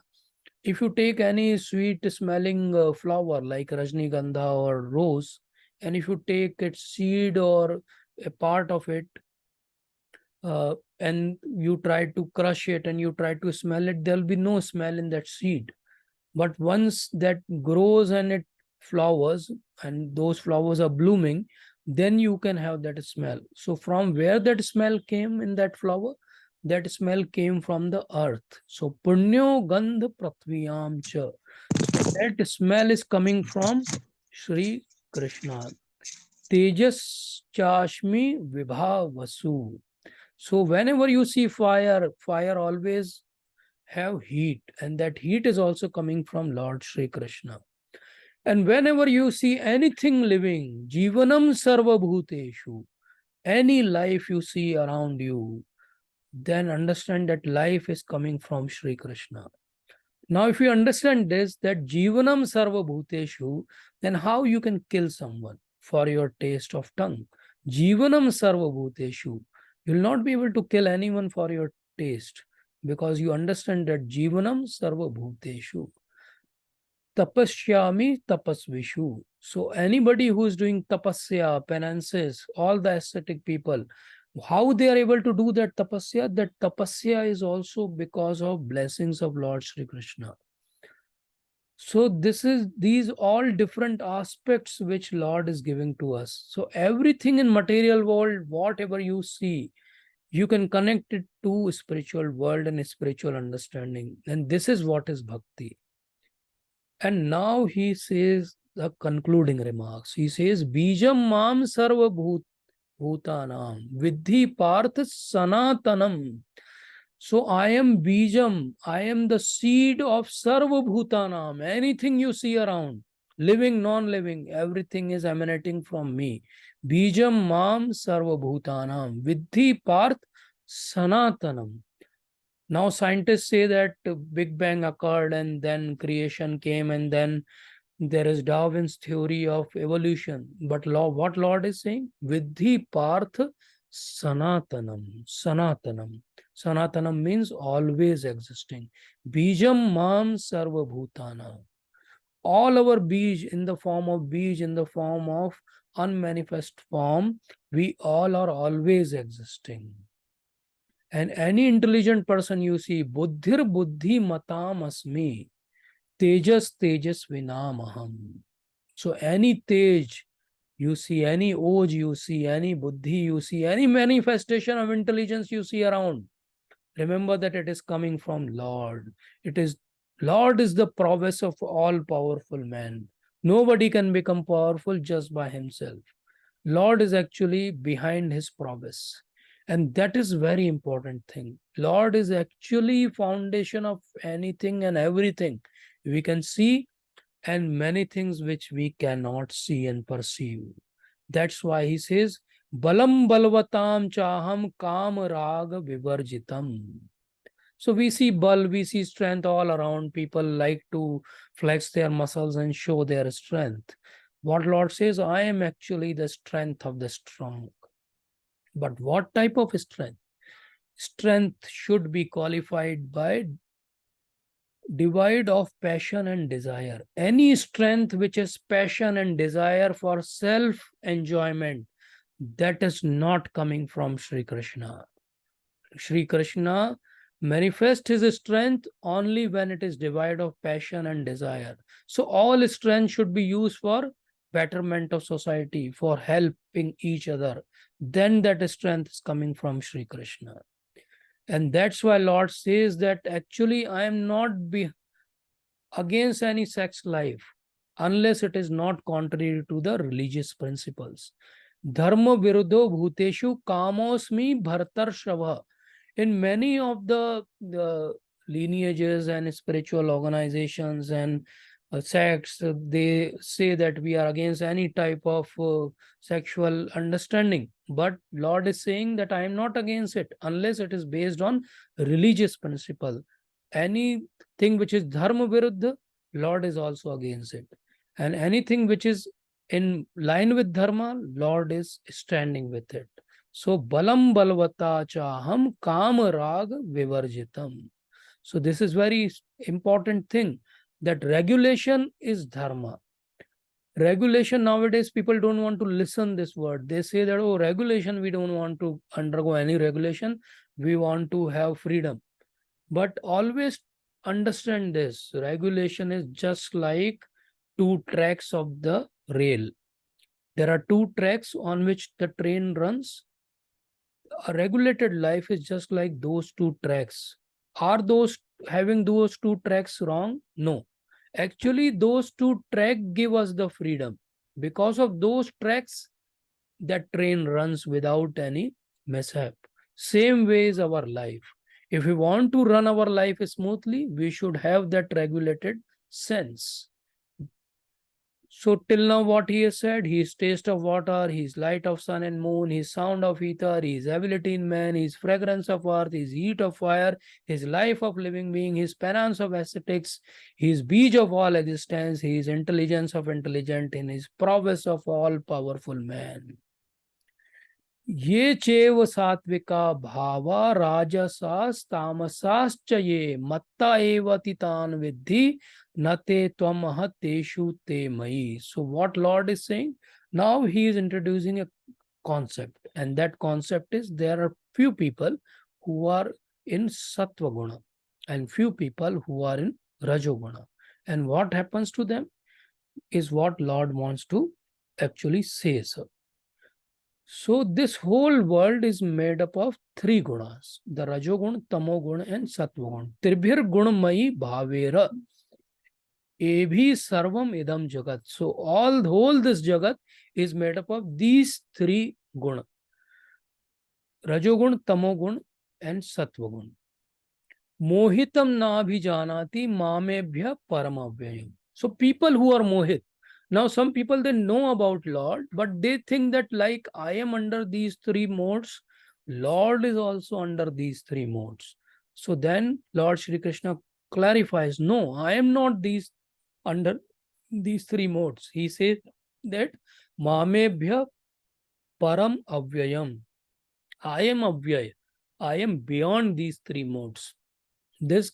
If you take any sweet smelling flower like Rajnigandha or rose, and if you take its seed or a part of it, and you try to crush it and you try to smell it, there will be no smell in that seed. But once that grows and it flowers and those flowers are blooming, then you can have that smell. So from where that smell came in that flower? That smell came from the earth. So punyo gandha pratviyam cha. So that smell is coming from Sri Krishna. Tejas chashmi vibhavasu. So whenever you see fire, fire always have heat, and that heat is also coming from Lord Sri Krishna. And whenever you see anything living, Jivanam Sarva Bhuteshu, any life you see around you, then understand that life is coming from Sri Krishna. Now, if you understand this, that Jivanam Sarva Bhuteshu, then how you can kill someone for your taste of tongue? Jivanam Sarva Bhuteshu. You will not be able to kill anyone for your taste because you understand that Jivanam Sarva Bhuteshu. Tapashyami tapasvishu. So anybody who is doing tapasya, penances, all the ascetic people, how they are able to do that tapasya? That tapasya is also because of blessings of Lord Sri Krishna. So these all different aspects which Lord is giving to us. So everything in material world, whatever you see, you can connect it to spiritual world and spiritual understanding. And this is what is bhakti. And now he says the concluding remarks. He says, Bijam mam sarva bhutanam vidhi parth sanatanam. So I am Bijam, I am the seed of sarva bhutanam. Anything you see around, living, non-living, everything is emanating from me. Bijam mam sarva bhutanam vidhi parth sanatanam. Now scientists say that Big Bang occurred and then creation came and then there is Darwin's theory of evolution. But what Lord is saying? Vidhi Parth Sanatanam. Sanatanam. Sanatanam means always existing. Bijam Mam Sarva Bhutana. All our bij in the form of bij, in the form of unmanifest form, we all are always existing. And any intelligent person you see, buddhir buddhi matam asmi, tejas tejas vinamaham. So any tej you see, any oj you see, any buddhi you see, any manifestation of intelligence you see around, remember that it is coming from Lord. Lord is the prowess of all powerful man. Nobody can become powerful just by himself. Lord is actually behind his prowess. And that is very important thing. Lord is actually foundation of anything and everything we can see and many things which we cannot see and perceive. That's why he says, Balam balvatam chaham kam raga vivarjitam. So we see bal, we see strength all around. People like to flex their muscles and show their strength. What Lord says, I am actually the strength of the strong. But what type of strength? Strength should be qualified by divide of passion and desire. Any strength which is passion and desire for self-enjoyment, that is not coming from Sri Krishna. Sri Krishna manifests his strength only when it is devoid of passion and desire. So all strength should be used for betterment of society, for helping each other. Then that strength is coming from Sri Krishna. And that's why Lord says that actually I am not against any sex life unless it is not contrary to the religious principles. Dharma viruddho bhuteshu kamosmi bhartarshava. In many of the lineages and spiritual organizations and sects, they say that we are against any type of sexual understanding. But Lord is saying that I am not against it unless it is based on religious principle. Anything which is dharma viruddha, Lord is also against it. And anything which is in line with dharma, Lord is standing with it. So balam balvata chaham kam rag vivarjitam. So this is very important thing, that regulation is dharma. Regulation, nowadays people don't want to listen this word. They say that, oh, regulation, we don't want to undergo any regulation. We want to have freedom. But always understand this, regulation is just like two tracks of the rail. There are two tracks on which the train runs. A regulated life is just like those two tracks. Are those having those two tracks wrong? No. Actually, those two tracks give us the freedom. Because of those tracks, that train runs without any mishap. Same way is our life. If we want to run our life smoothly, we should have that regulated sense. So till now what he has said, he is taste of water, he is light of sun and moon, he is sound of ether, he is ability in man, he is fragrance of earth, he is heat of fire, his life of living being, his penance of ascetics, he is beach of all existence, he is intelligence of intelligent, in his prowess of all powerful man. ये चेव सात्विका भावा राजसास तामसाश्च ये मत्ता एव तितान विद्धि न ते त्वमह तेषु ते मयि. So what Lord is saying? Now he is introducing a concept, and that concept is there are few people who are in sattva guna and few people who are in rajoguna. And what happens to them is what Lord wants to actually say, sir. So this whole world is made up of three gunas: the rajogun, tamogun, and sattvagun. Tribhir gunmayi bhavera ebhi sarvam idam jagat. So whole this jagat is made up of these three guna: rajogun, tamogun, and sattvagun. Mohitam na abhijanati mamebhya paramavyayam. So people who are mohit. Now some people, they know about Lord, but they think that like I am under these three modes, Lord is also under these three modes. So then Lord Shri Krishna clarifies, no, I am not under these three modes. He says that mamebhya param avyayam. I am avyay. I am beyond these three modes. This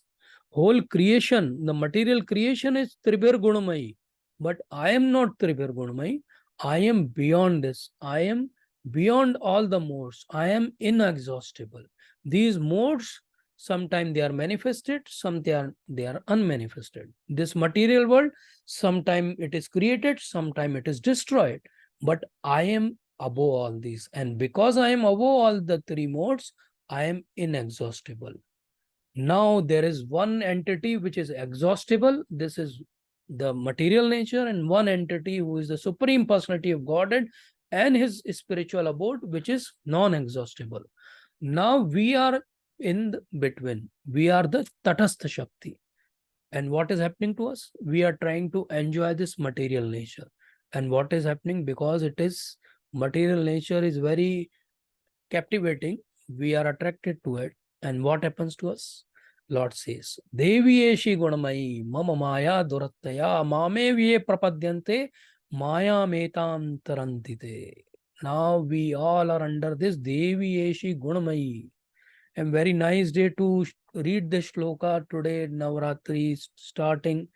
whole creation, the material creation is Tribhir Gunamayi. But I am not Tribhir Gunamayi. I am beyond this. I am beyond all the modes. I am inexhaustible. These modes, sometimes they are manifested, sometimes they are unmanifested. This material world, sometimes it is created, sometimes it is destroyed. But I am above all these. And because I am above all the three modes, I am inexhaustible. Now there is one entity which is exhaustible. This is the material nature, and one entity who is the Supreme Personality of Godhead and his spiritual abode, which is non-exhaustible. Now we are in the between. We are the Tatastha Shakti. And what is happening to us? We are trying to enjoy this material nature. And what is happening? Because it is material nature is very captivating, we are attracted to it. And what happens to us? Lord says, Devi eshi gunamayi mama maya durattaya mame vye prapadyante maya metam tarantite. Now we all are under this Devi eshi gunamayi. And very nice day to read the shloka today, Navratri starting.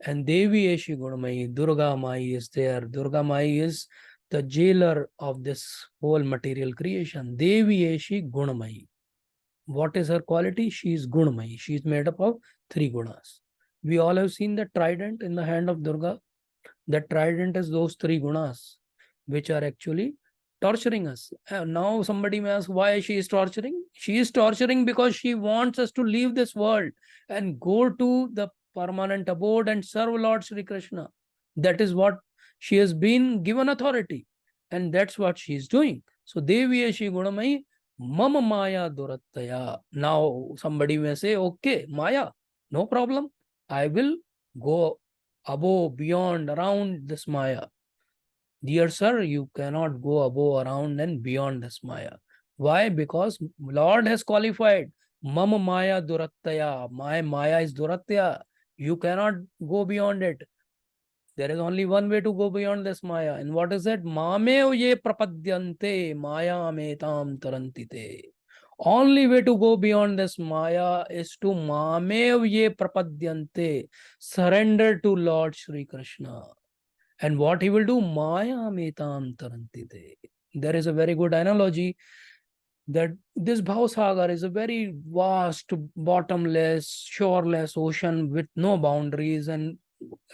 And Devi eshi gunamayi, Durga Mai is there. Durga Mai is the jailer of this whole material creation. Devi eshi gunamayi. What is her quality? She is Gunamayi. She is made up of three gunas. We all have seen the trident in the hand of Durga. That trident is those three gunas, which are actually torturing us. Now somebody may ask why she is torturing. She is torturing because she wants us to leave this world and go to the permanent abode and serve Lord Sri Krishna. That is what she has been given authority. And that's what she is doing. So Devi Eshi Gunamayi Mama Maya Durattaya. Now somebody may say, okay, Maya, no problem. I will go above, beyond, around this Maya. Dear sir, you cannot go above, around, and beyond this Maya. Why? Because Lord has qualified. Mama Maya Durattaya. My Maya is Durattaya. You cannot go beyond it. There is only one way to go beyond this Maya. And what is that? Mamev ye prapadyante Maya metam tarantite. Only way to go beyond this Maya is to Mamev ye prapadyante. Surrender to Lord Sri Krishna. And what he will do? Maya metam tarantite. There is a very good analogy that this Bhavasagar is a very vast, bottomless, shoreless ocean with no boundaries, and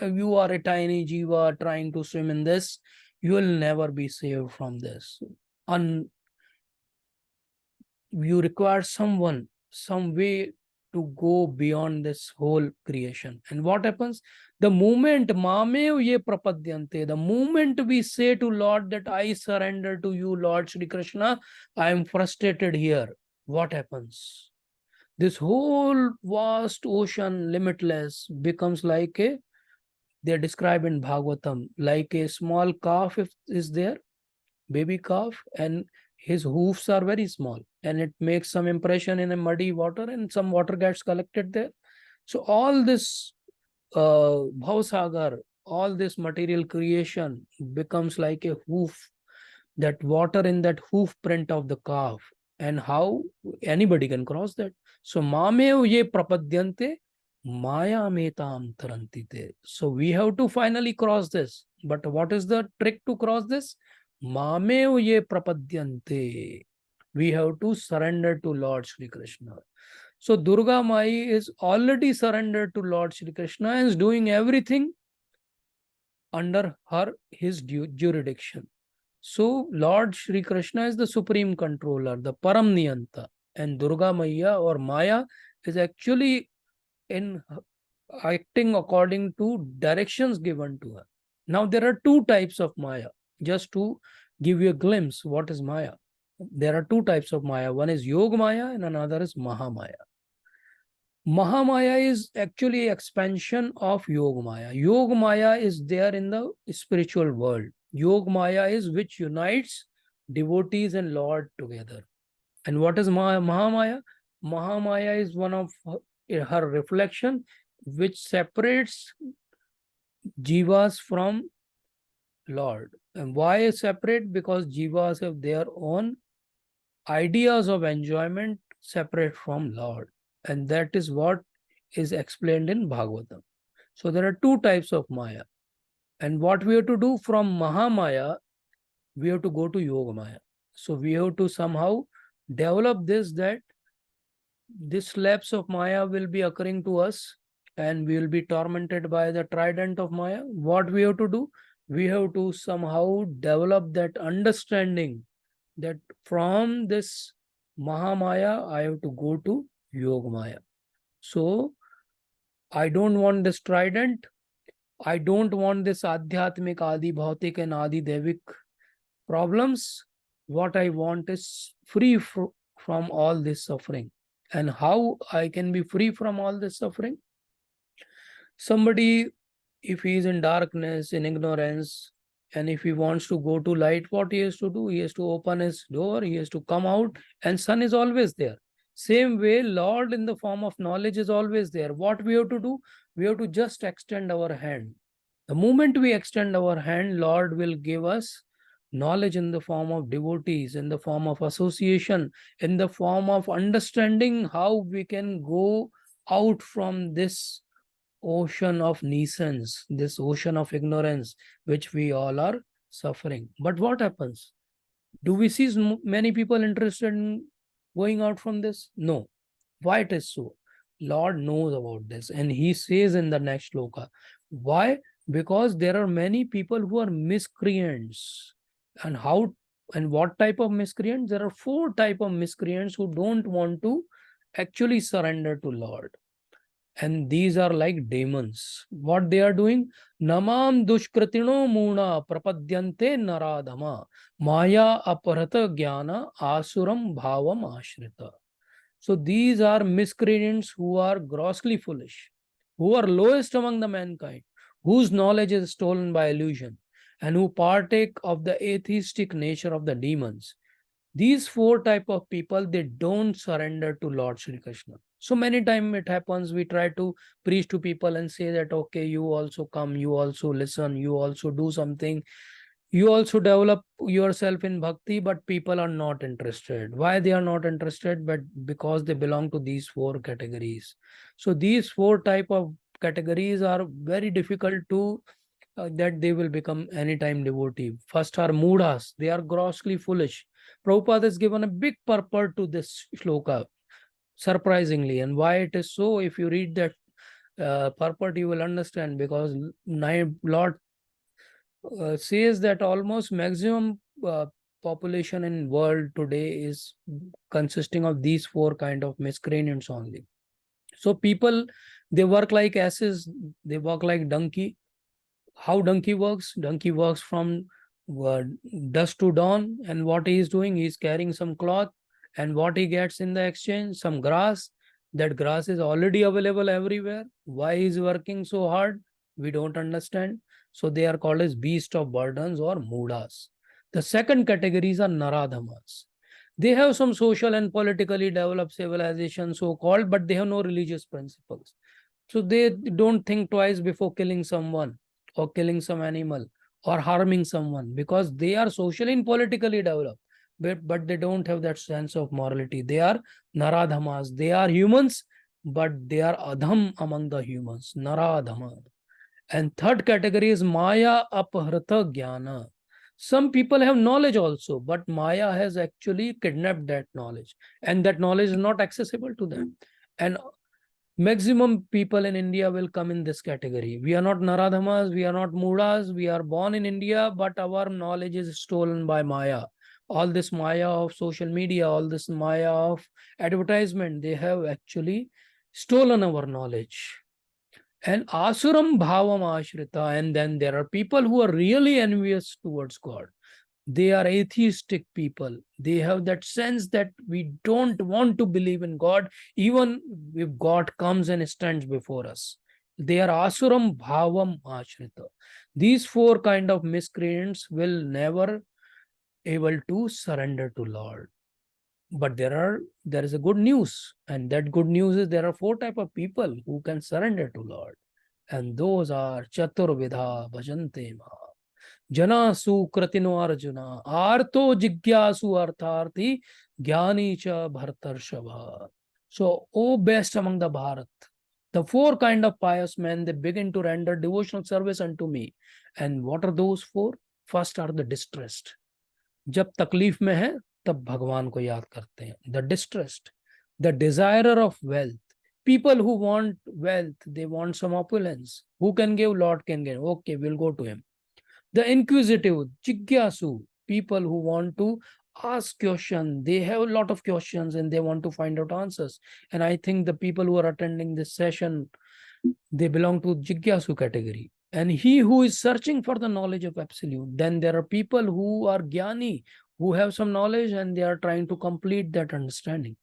if you are a tiny jiva trying to swim in this, you will never be saved from this. You require someone, some way to go beyond this whole creation. And what happens? The moment Mamev ye prapadyante, the moment we say to Lord that I surrender to you, Lord Shri Krishna, I am frustrated here. What happens? This whole vast ocean, limitless, becomes like a they describe in Bhagavatam, like a small calf is there, baby calf, and his hoofs are very small, and it makes some impression in a muddy water, and some water gets collected there. So all this Bhavasagar, all this material creation becomes like a hoof, that water in that hoof print of the calf, and how anybody can cross that. So mamev ye prapadyante maya metam tarantite. So we have to finally cross this. But what is the trick to cross this? Mamev ye prapadyante. We have to surrender to Lord Shri Krishna. So Durga Mai is already surrendered to Lord Shri Krishna and is doing everything under his jurisdiction. So Lord Shri Krishna is the supreme controller, the Param Niyanta, and Durga Maya or Maya is actually in acting according to directions given to her. Now there are two types of Maya. Just to give you a glimpse, what is Maya? There are two types of Maya. One is Yog Maya and another is Mahamaya. Mahamaya is actually expansion of Yog Maya. Yog Maya is there in the spiritual world. Yog Maya is which unites devotees and Lord together. And what is Mahamaya? Mahamaya is one of her reflection which separates jivas from Lord. And why is separate? Because jivas have their own ideas of enjoyment separate from Lord. And that is what is explained in Bhagavatam. So there are two types of Maya. And what we have to do from Mahamaya, we have to go to Yoga Maya. So we have to somehow develop this, that this lapse of Maya will be occurring to us and we will be tormented by the trident of Maya. What we have to do? We have to somehow develop that understanding that from this Mahamaya, I have to go to Yoga Maya. So I don't want this trident. I don't want this Adhyatmik, Adi Bhautik and Adi Devik problems. What I want is free from all this suffering. And how I can be free from all this suffering? Somebody, if he is in darkness, in ignorance, and if he wants to go to light, what he has to do? He has to open his door, he has to come out, and sun is always there. Same way, Lord in the form of knowledge is always there. What we have to do? We have to just extend our hand. The moment we extend our hand, Lord will give us knowledge in the form of devotees, in the form of association, in the form of understanding how we can go out from this ocean of nescience, this ocean of ignorance, which we all are suffering. But what happens? Do we see many people interested in going out from this? No. Why it is so? Lord knows about this, and he says in the next sloka. Why? Because there are many people who are miscreants. And how and what type of miscreants? There are 4 types of miscreants who don't want to actually surrender to Lord. And these are like demons. What they are doing? Namam dushkritino muna prapadyante naradama maya aparata jnana asuram bhavam ashrita. So these are miscreants who are grossly foolish, who are lowest among the mankind, whose knowledge is stolen by illusion, and who partake of the atheistic nature of the demons. These 4 type of people, they don't surrender to Lord Shri Krishna. So many times it happens, we try to preach to people and say that, okay, you also come, you also listen, you also do something, you also develop yourself in bhakti, but people are not interested. Why they are not interested? But because they belong to these 4 categories. So these 4 type of categories are very difficult to that they will become anytime devotee. First are mudhas, they are grossly foolish. Prabhupada has given a big purport to this shloka, surprisingly. And why it is so, if you read that purport, you will understand, because Lord says that almost maximum population in world today is consisting of these 4 kind of miscreants only. So people, they work like asses, they work like donkey. How donkey works? Donkey works from dusk to dawn, and what he is doing, he is carrying some cloth, and what he gets in the exchange, some grass. That grass is already available everywhere. Why he is working so hard? We don't understand. So they are called as beast of burdens or moodas. The second categories are naradhamas. They have some social and politically developed civilization, so called, but they have no religious principles. So they don't think twice before killing someone or killing some animal or harming someone, because they are socially and politically developed, but they don't have that sense of morality. They are naradhamas. They are humans, but they are adham among the humans. Naradhama. And third category is Maya Apahrata Jnana. Some people have knowledge also, but Maya has actually kidnapped that knowledge, and that knowledge is not accessible to them. And maximum people in India will come in this category. We are not Naradhamas, we are not Moodas, we are born in India, but our knowledge is stolen by Maya. All this Maya of social media, all this Maya of advertisement, they have actually stolen our knowledge. And asuram bhavam ashrita, and then there are people who are really envious towards God. They are atheistic people. They have that sense that we don't want to believe in God, even if God comes and stands before us. They are asuram bhavam ashrita. These four kind of miscreants will never able to surrender to Lord. But there is a good news, and that good news is there are four type of people who can surrender to Lord, and those are chaturvidha bhajante ma. Jana sukratino arjuna, arto jigyasu artharthi, jnani cha bhartarshava. So, O best among the Bharat, the four kind of pious men, they begin to render devotional service unto me. And what are those four? First are the distressed. जब तकलीफ में है तब भगवान को याद करते हैं. The distressed, the desirer of wealth, people who want wealth, they want some opulence. Who can give? Lord can give. Okay, we'll go to him. The inquisitive, jigyasu, people who want to ask questions. They have a lot of questions and they want to find out answers. And I think the people who are attending this session, they belong to jigyasu category. And he who is searching for the knowledge of absolute. Then there are people who are jnani, who have some knowledge and they are trying to complete that understanding.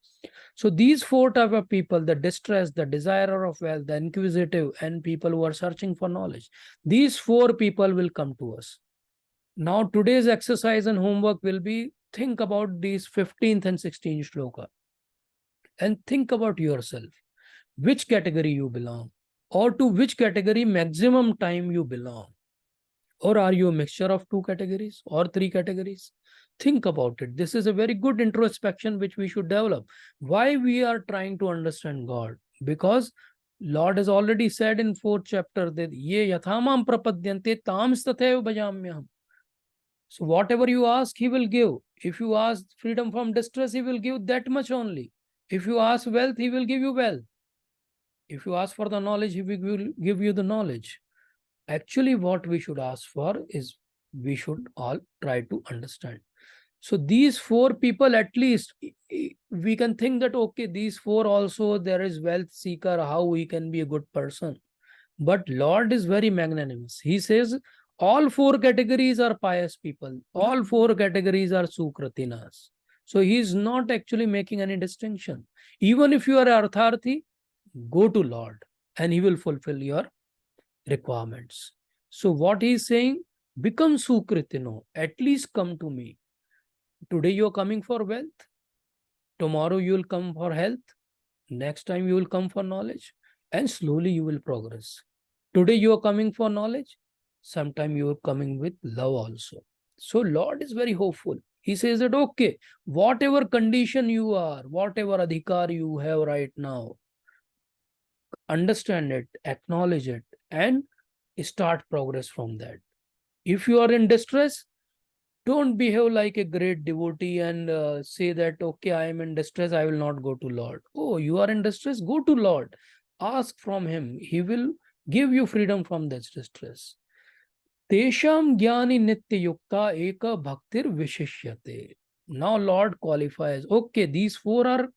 So these four type of people, the distressed, the desirer of wealth, the inquisitive, and people who are searching for knowledge, these four people will come to us. Now today's exercise and homework will be, think about these 15th and 16th shloka and think about yourself, which category you belong, or to which category maximum time you belong. Or are you a mixture of two categories or three categories? Think about it. This is a very good introspection which we should develop. Why we are trying to understand God? Because Lord has already said in 4th chapter that ye yathamam prapadyante tam stathav bhajamyaham. So whatever you ask, he will give. If you ask freedom from distress, he will give that much only. If you ask wealth, he will give you wealth. If you ask for the knowledge, he will give you the knowledge. Actually, what we should ask for is we should all try to understand. So these four people, at least we can think that, okay, these four also, there is wealth seeker, how he can be a good person. But Lord is very magnanimous. He says all four categories are pious people. All four categories are sukratinas. So he is not actually making any distinction. Even if you are artharthi, go to Lord and he will fulfill your requirements. So what he is saying, become sukritino, at least come to me. Today you are coming for wealth, tomorrow you will come for health, next time you will come for knowledge, and slowly you will progress. Today you are coming for knowledge, sometime you are coming with love also. So Lord is very hopeful. He says that, okay, whatever condition you are, whatever adhikar you have right now, understand it, acknowledge it, and start progress from that. If you are in distress, don't behave like a great devotee and say that, okay, I am in distress, I will not go to Lord. Oh, you are in distress, go to Lord. Ask from him. He will give you freedom from this distress. Tesham jnani nitya yukta eka bhaktir vishishyate. Now Lord qualifies. Okay, these four are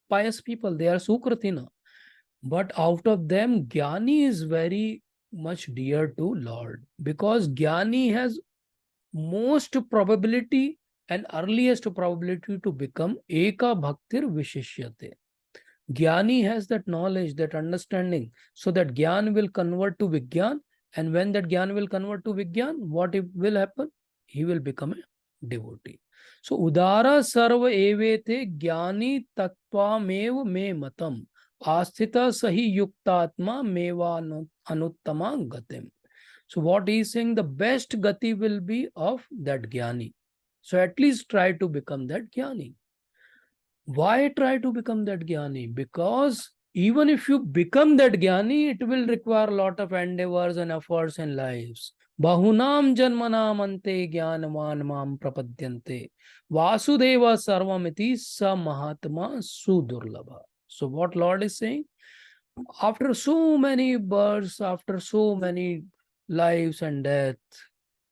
pious people. They are sukratina. But out of them, jnani is very much dear to Lord, because jnani has most probability and earliest probability to become eka bhaktir vishishyate. Jnani has that knowledge, that understanding, so that Gyan will convert to Vigyan. And when that Gyan will convert to Vigyan, what will happen? He will become a devotee. So, Udara Sarva Evete Jnani Tattvamev Me Matam Asthita Sahi Yuktatma Meva Anuttama Gatim. So, what he is saying, the best Gati will be of that Jnani. So, at least try to become that Jnani. Why try to become that Jnani? Because even if you become that Jnani, it will require a lot of endeavors and efforts and lives. Bahunam janmanam ante jnanavan mam prapadyante. Vasudeva sarvamiti sa mahatma sudurlabha. So what Lord is saying? After so many births, after so many lives and death,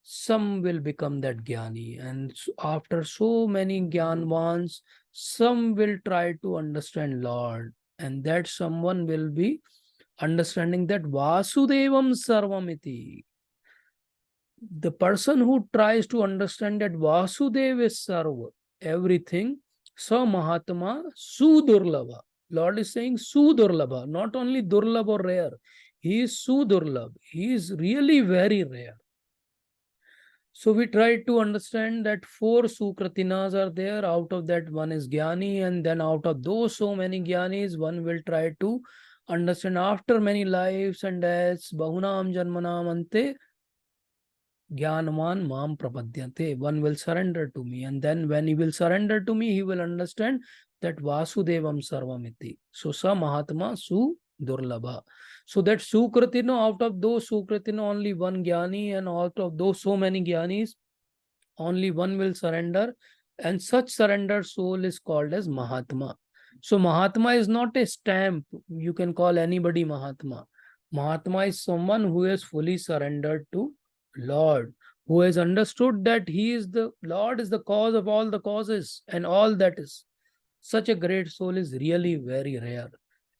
some will become that Jnani. And after so many Jnanvans, some will try to understand Lord. And that someone will be understanding that Vasudevam Sarvamiti. The person who tries to understand that Vasudeva is Sarva, everything, Sa Mahatma Sudurlabha. Lord is saying Sudurlabha, not only Durlabha or rare. He is Sudurlabha. He is really very rare. So we try to understand that 4 Sukratinas are there. Out of that, one is Jnani, and then out of those so many Jnanis, one will try to understand after many lives and deaths, Bahunam Janmanam Ante Jnanaman Mam Prapadyante. One will surrender to me, and then when he will surrender to me, he will understand that Vasudevam Sarvamiti. So Sa Mahatma Su Durlabha. So that Sukratino, out of those Sukratino, only one Jnani, and out of those so many Jnanis, only one will surrender. And such surrendered soul is called as Mahatma. So Mahatma is not a stamp. You can call anybody Mahatma. Mahatma is someone who has fully surrendered to Lord, who has understood that he is the Lord is the cause of all the causes and all that is. Such a great soul is really very rare.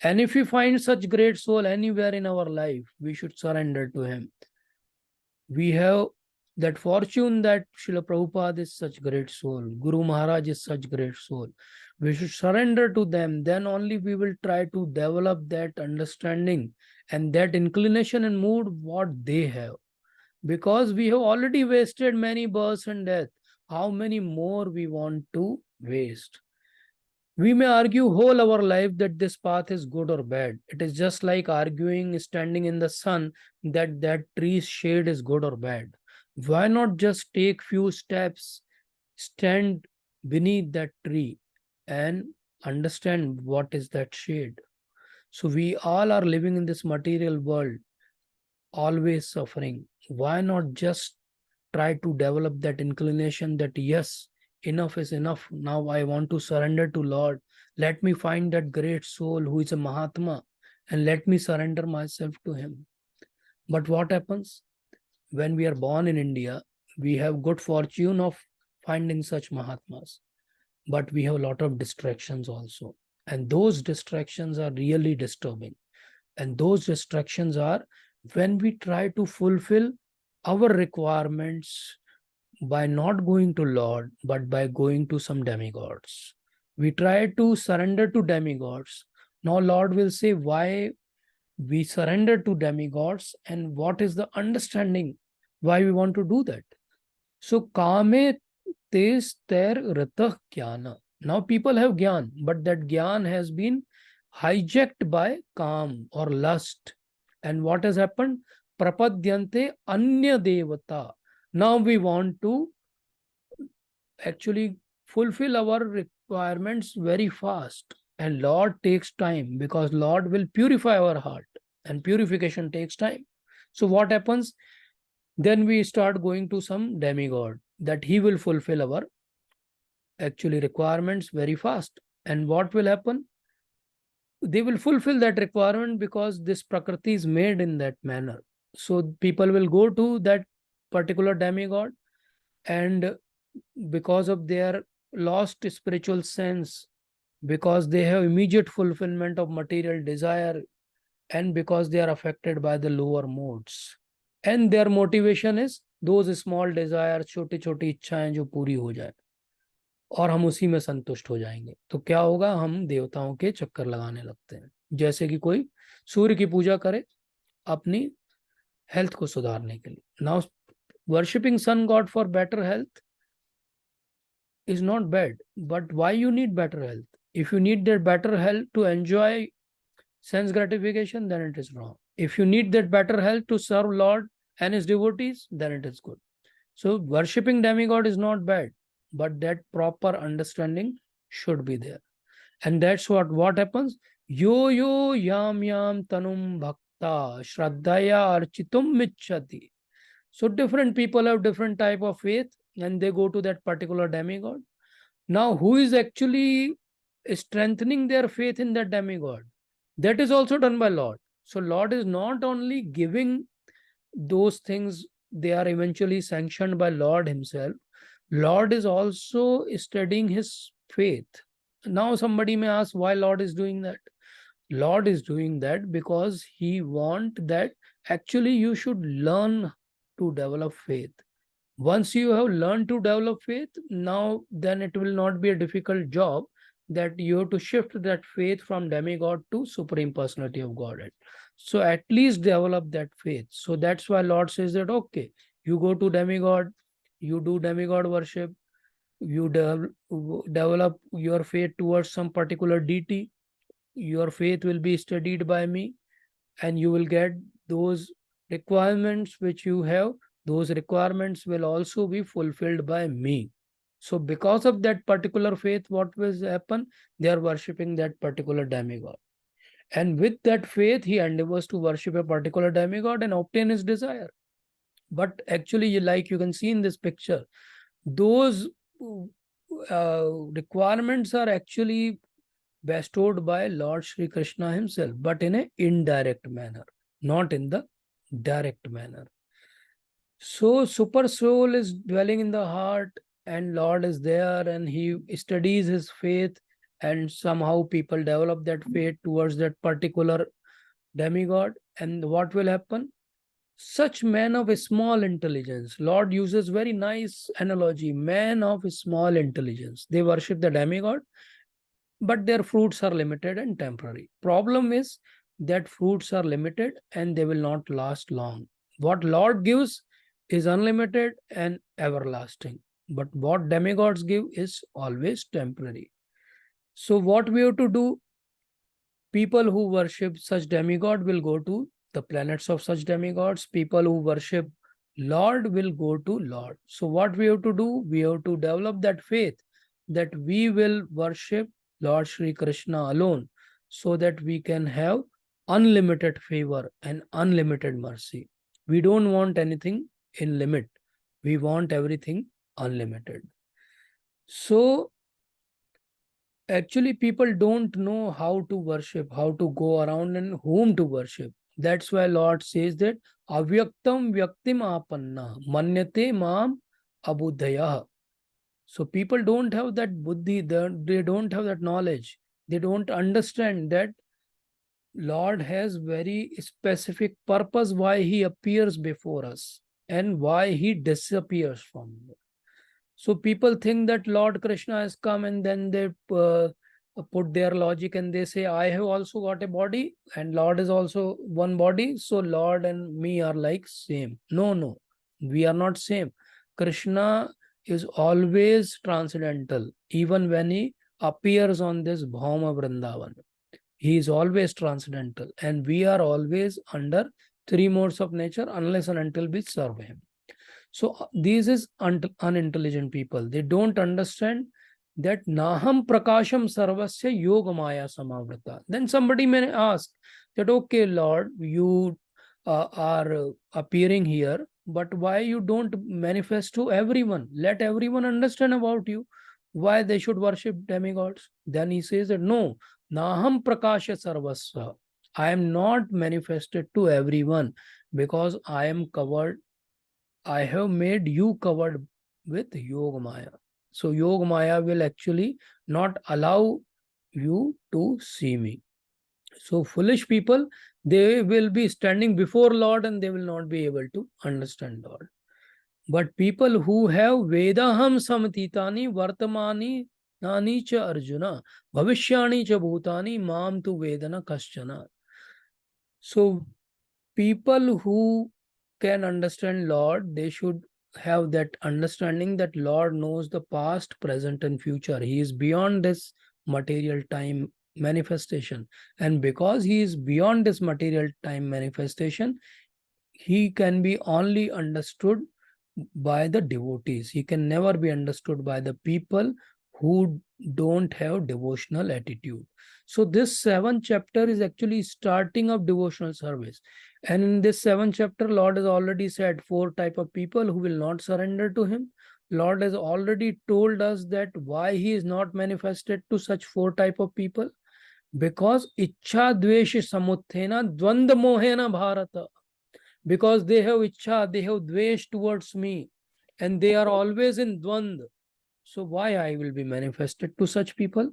And if we find such great soul anywhere in our life, we should surrender to him. We have that fortune that Srila Prabhupada is such great soul, Guru Maharaj is such great soul. We should surrender to them. Then only we will try to develop that understanding and that inclination and mood what they have. Because we have already wasted many births and death. How many more we want to waste? We may argue whole our life that this path is good or bad. It is just like arguing standing in the sun that that tree's shade is good or bad. Why not just take few steps, stand beneath that tree and understand what is that shade? So we all are living in this material world, always suffering. Why not just try to develop that inclination that yes, enough is enough. Now I want to surrender to Lord. Let me find that great soul who is a Mahatma and let me surrender myself to him. But what happens? When we are born in India, we have good fortune of finding such Mahatmas. But we have a lot of distractions also. And those distractions are really disturbing. And those distractions are when we try to fulfill our requirements by not going to Lord, but by going to some demigods. We try to surrender to demigods. Now Lord will say why we surrender to demigods and what is the understanding why we want to do that. So kame tes ter ratah jnana. Now people have gyan, but that gyan has been hijacked by kam or lust. And what has happened? Prapadyante anya devata. Now we want to actually fulfill our requirements very fast. And Lord takes time because Lord will purify our heart and purification takes time. So what happens? Then we start going to some demigod that he will fulfill our actually requirements very fast. And what will happen? They will fulfill that requirement because this Prakriti is made in that manner. So people will go to that particular demigod, and because of their lost spiritual sense, because they have immediate fulfillment of material desire, and because they are affected by the lower modes, and their motivation is those small desires, छोटी छोटी इच्छाएं जो पूरी हो जाए. और हम उसी में संतुष्ट हो जाएंगे, तो क्या होगा, हम देवताओं के चक्कर लगाने लगते हैं। जैसे कि कोई सूर्य की पूजा करे अपनी हेल्थ को सुधारने के लिए। Now worshipping sun god for better health is not bad, but why you need better health? If you need that better health to enjoy sense gratification, then it is wrong. If you need that better health to serve Lord and his devotees, then it is good. So worshipping demigod is not bad, but that proper understanding should be there. And that's what happens. Yo yo yam yam tanum bhakta shraddhaya architum michati. So different people have different type of faith and they go to that particular demigod. Now, who is actually strengthening their faith in that demigod? That is also done by Lord. So Lord is not only giving those things, they are eventually sanctioned by Lord himself. Lord is also studying his faith. Now somebody may ask why Lord is doing that. Lord is doing that because he want that actually you should learn to develop faith. Once you have learned to develop faith, now then it will not be a difficult job that you have to shift that faith from demigod to supreme personality of Godhead. So at least develop that faith. So that's why Lord says that, okay, you go to demigod, you do demigod worship, you develop your faith towards some particular deity, your faith will be studied by me, and you will get those requirements which you have. Those requirements will also be fulfilled by me. So because of that particular faith, what will happen? They are worshipping that particular demigod. And with that faith, he endeavors to worship a particular demigod and obtain his desire. But actually, like you can see in this picture, those requirements are actually bestowed by Lord Sri Krishna himself, but in an indirect manner, not in the direct manner. So super soul is dwelling in the heart and Lord is there and he studies his faith, and somehow people develop that faith towards that particular demigod. And what will happen? Such men of a small intelligence, Lord uses very nice analogy, men of a small intelligence, they worship the demigod, but their fruits are limited and temporary. Problem is that fruits are limited and they will not last long. What Lord gives is unlimited and everlasting, but what demigods give is always temporary. So what we have to do? People who worship such demigod will go to the planets of such demigods. People who worship Lord will go to Lord. So what we have to do? We have to develop that faith that we will worship Lord Sri Krishna alone, so that we can have unlimited favor and unlimited mercy. We don't want anything in limit. We want everything unlimited. So actually people don't know how to worship, how to go around and whom to worship. That's why Lord says that avyaktam vyaktim apanna manyate mam abudhaya. So people don't have that buddhi, they don't have that knowledge. They don't understand that Lord has very specific purpose why he appears before us and why he disappears from us. So people think that Lord Krishna has come and then they put their logic and they say, I have also got a body and Lord is also one body. So Lord and me are like same. No, no, we are not same. Krishna is always transcendental, even when he appears on this Bhauma Vrindavan. He is always transcendental and we are always under three modes of nature unless and until we serve him. So these is unintelligent people. They don't understand that Naham Prakasham Sarvasya Yoga Maya Samavrata. Then somebody may ask that, okay, Lord, you are appearing here, but why you don't manifest to everyone? Let everyone understand about you, why they should worship demigods. Then he says that no, Naham Prakasha Sarvasya. I am not manifested to everyone because I am covered. I have made you covered with Yoga Maya. So Yoga Maya will actually not allow you to see me. So foolish people, they will be standing before Lord and they will not be able to understand Lord. But people who have Vedaham samatitani vartamani nani cha Arjuna bhavishyani cha bhutani mam tu vedana kaschana. So people who can understand Lord, they should have that understanding that Lord knows the past, present, and future. He is beyond this material time manifestation. And because he is beyond this material time manifestation, he can be only understood by the devotees. He can never be understood by the people who don't have devotional attitude. So this seventh chapter is actually starting of devotional service. And in this seventh chapter, Lord has already said 4 type of people who will not surrender to him. Lord has already told us that why he is not manifested to such 4 type of people. Because ichha dvesh samuthena dvanda mohena bharata. Because they have ichha, they have dvesh towards me, and they are always in dvand. So why I will be manifested to such people?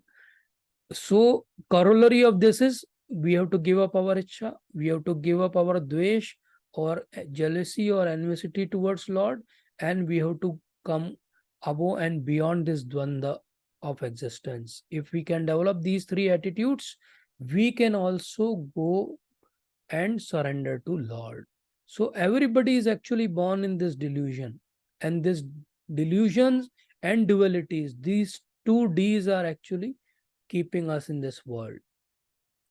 So corollary of this is we have to give up our ichha, we have to give up our dvesh or jealousy or enmity towards Lord, and we have to come above and beyond this dvanda of existence. If we can develop these 3 attitudes, we can also go and surrender to Lord. So everybody is actually born in this delusion, and this delusions and dualities, these 2 Ds are actually keeping us in this world.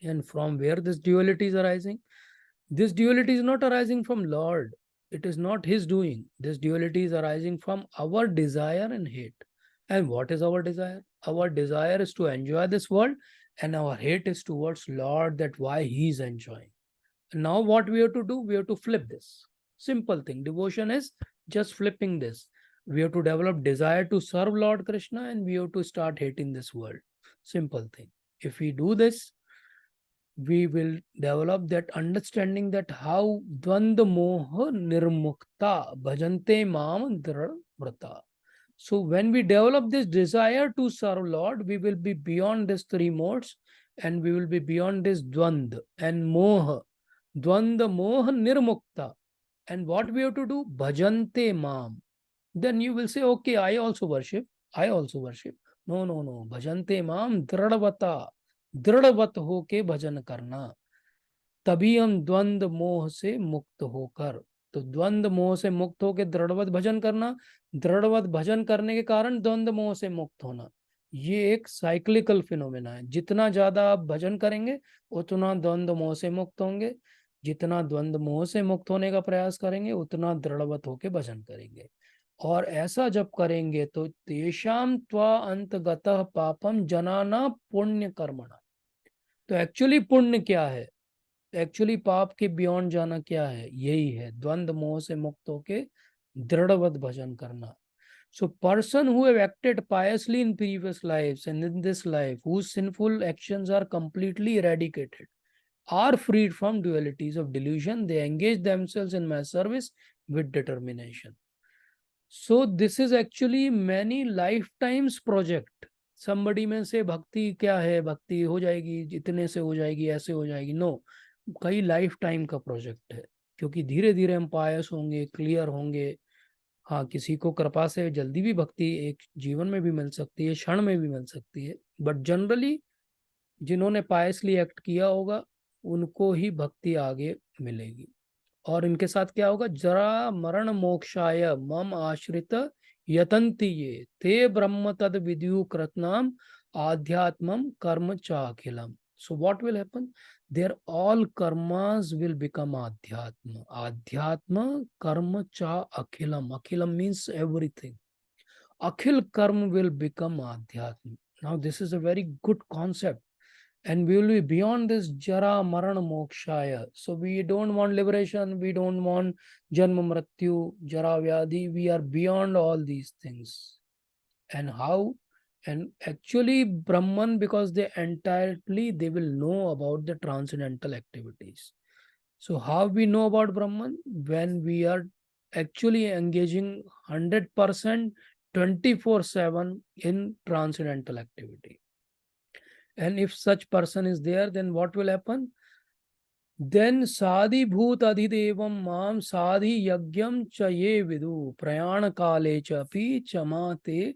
And from where this duality is arising? This duality is not arising from Lord. It is not his doing. This duality is arising from our desire and hate. And what is our desire? Our desire is to enjoy this world, and our hate is towards Lord, that why he is enjoying. Now what we have to do? We have to flip this. Simple thing. Devotion is just flipping this. We have to develop desire to serve Lord Krishna, and we have to start hating this world. Simple thing. If we do this, we will develop that understanding that how dvanda moha nirmukta bhajante mam vrata. So when we develop this desire to serve Lord, we will be beyond these 3 modes, and we will be beyond this dvand and moha. Dvanda moha nirmukta. And what we have to do? Bhajante mam. Then you will say, okay, I also worship. I also worship. No, no, no. Bhajante mam dradavata. दृढ़वत होके भजन करना, तभी हम द्वंद मोह से मुक्त होकर. तो द्वंद मोह से मुक्त होकर दृढ़वत भजन करना, दृढ़वत भजन करने के कारण द्वंद मोह से मुक्त होना. ये एक साइक्लिकल फिनोमेना है. जितना ज्यादा आप भजन करेंगे उतना द्वंद मोह से मुक्त होंगे. जितना द्वंद मोह से मुक्त होने का प्रयास करेंगे उतना दृढ़वत होके भजन करेंगे. और ऐसा जब करेंगे तो तेषाम त्वा अंतगतः पापम जनाना पुण्य कर्मणा. तो एक्चुअली पुण्य क्या है? एक्चुअली पाप के बियॉन्ड जाना क्या है? यही है द्वंद मोह से मुक्त होके दृढ़वत भजन करना. So person who have acted piously in previous lives and in this life, whose sinful actions are completely eradicated, are freed from dualities of delusion. They engage themselves in my service with determination. So this is actually many lifetimes project. Somebody may say भक्ति क्या है, भक्ति हो जाएगी, इतने से हो जाएगी, ऐसे हो जाएगी. नो, कई लाइफ टाइम का प्रोजेक्ट है, क्योंकि धीरे धीरे हम पायस होंगे, क्लियर होंगे. हाँ, किसी को कृपा से जल्दी भी भक्ति एक जीवन में भी मिल सकती है, क्षण में भी मिल सकती है. बट जनरली जिन्होंने पायसली एक्ट किया होगा उनको ही भक्ति आगे मिलेगी. और इनके साथ क्या होगा? जरा मरण मोक्षाय मम आश्रित यतंती ये ते ब्रह्म तद विद्यु कृतनाम आध्यात्मम कर्म चाखिलम. So what will happen? Their all karmas will become adhyatma. Adhyatma karma cha akhilam. Akhilam means everything. Akhil karma will become adhyatma. Now this is a very good concept. And we will be beyond this jara marana mokshaya. So we don't want liberation, we don't want janma mrityu, jara vyadhi. We are beyond all these things. And how? And actually Brahman, because they will know about the transcendental activities. So how we know about Brahman? When we are actually engaging 100% 24/7 in transcendental activity. And if such person is there, then what will happen? Then Sadhi Bhut Adhidevam Mam Sadhi Yagyam Chaye Vidu Prayana Kale Chapi Chamate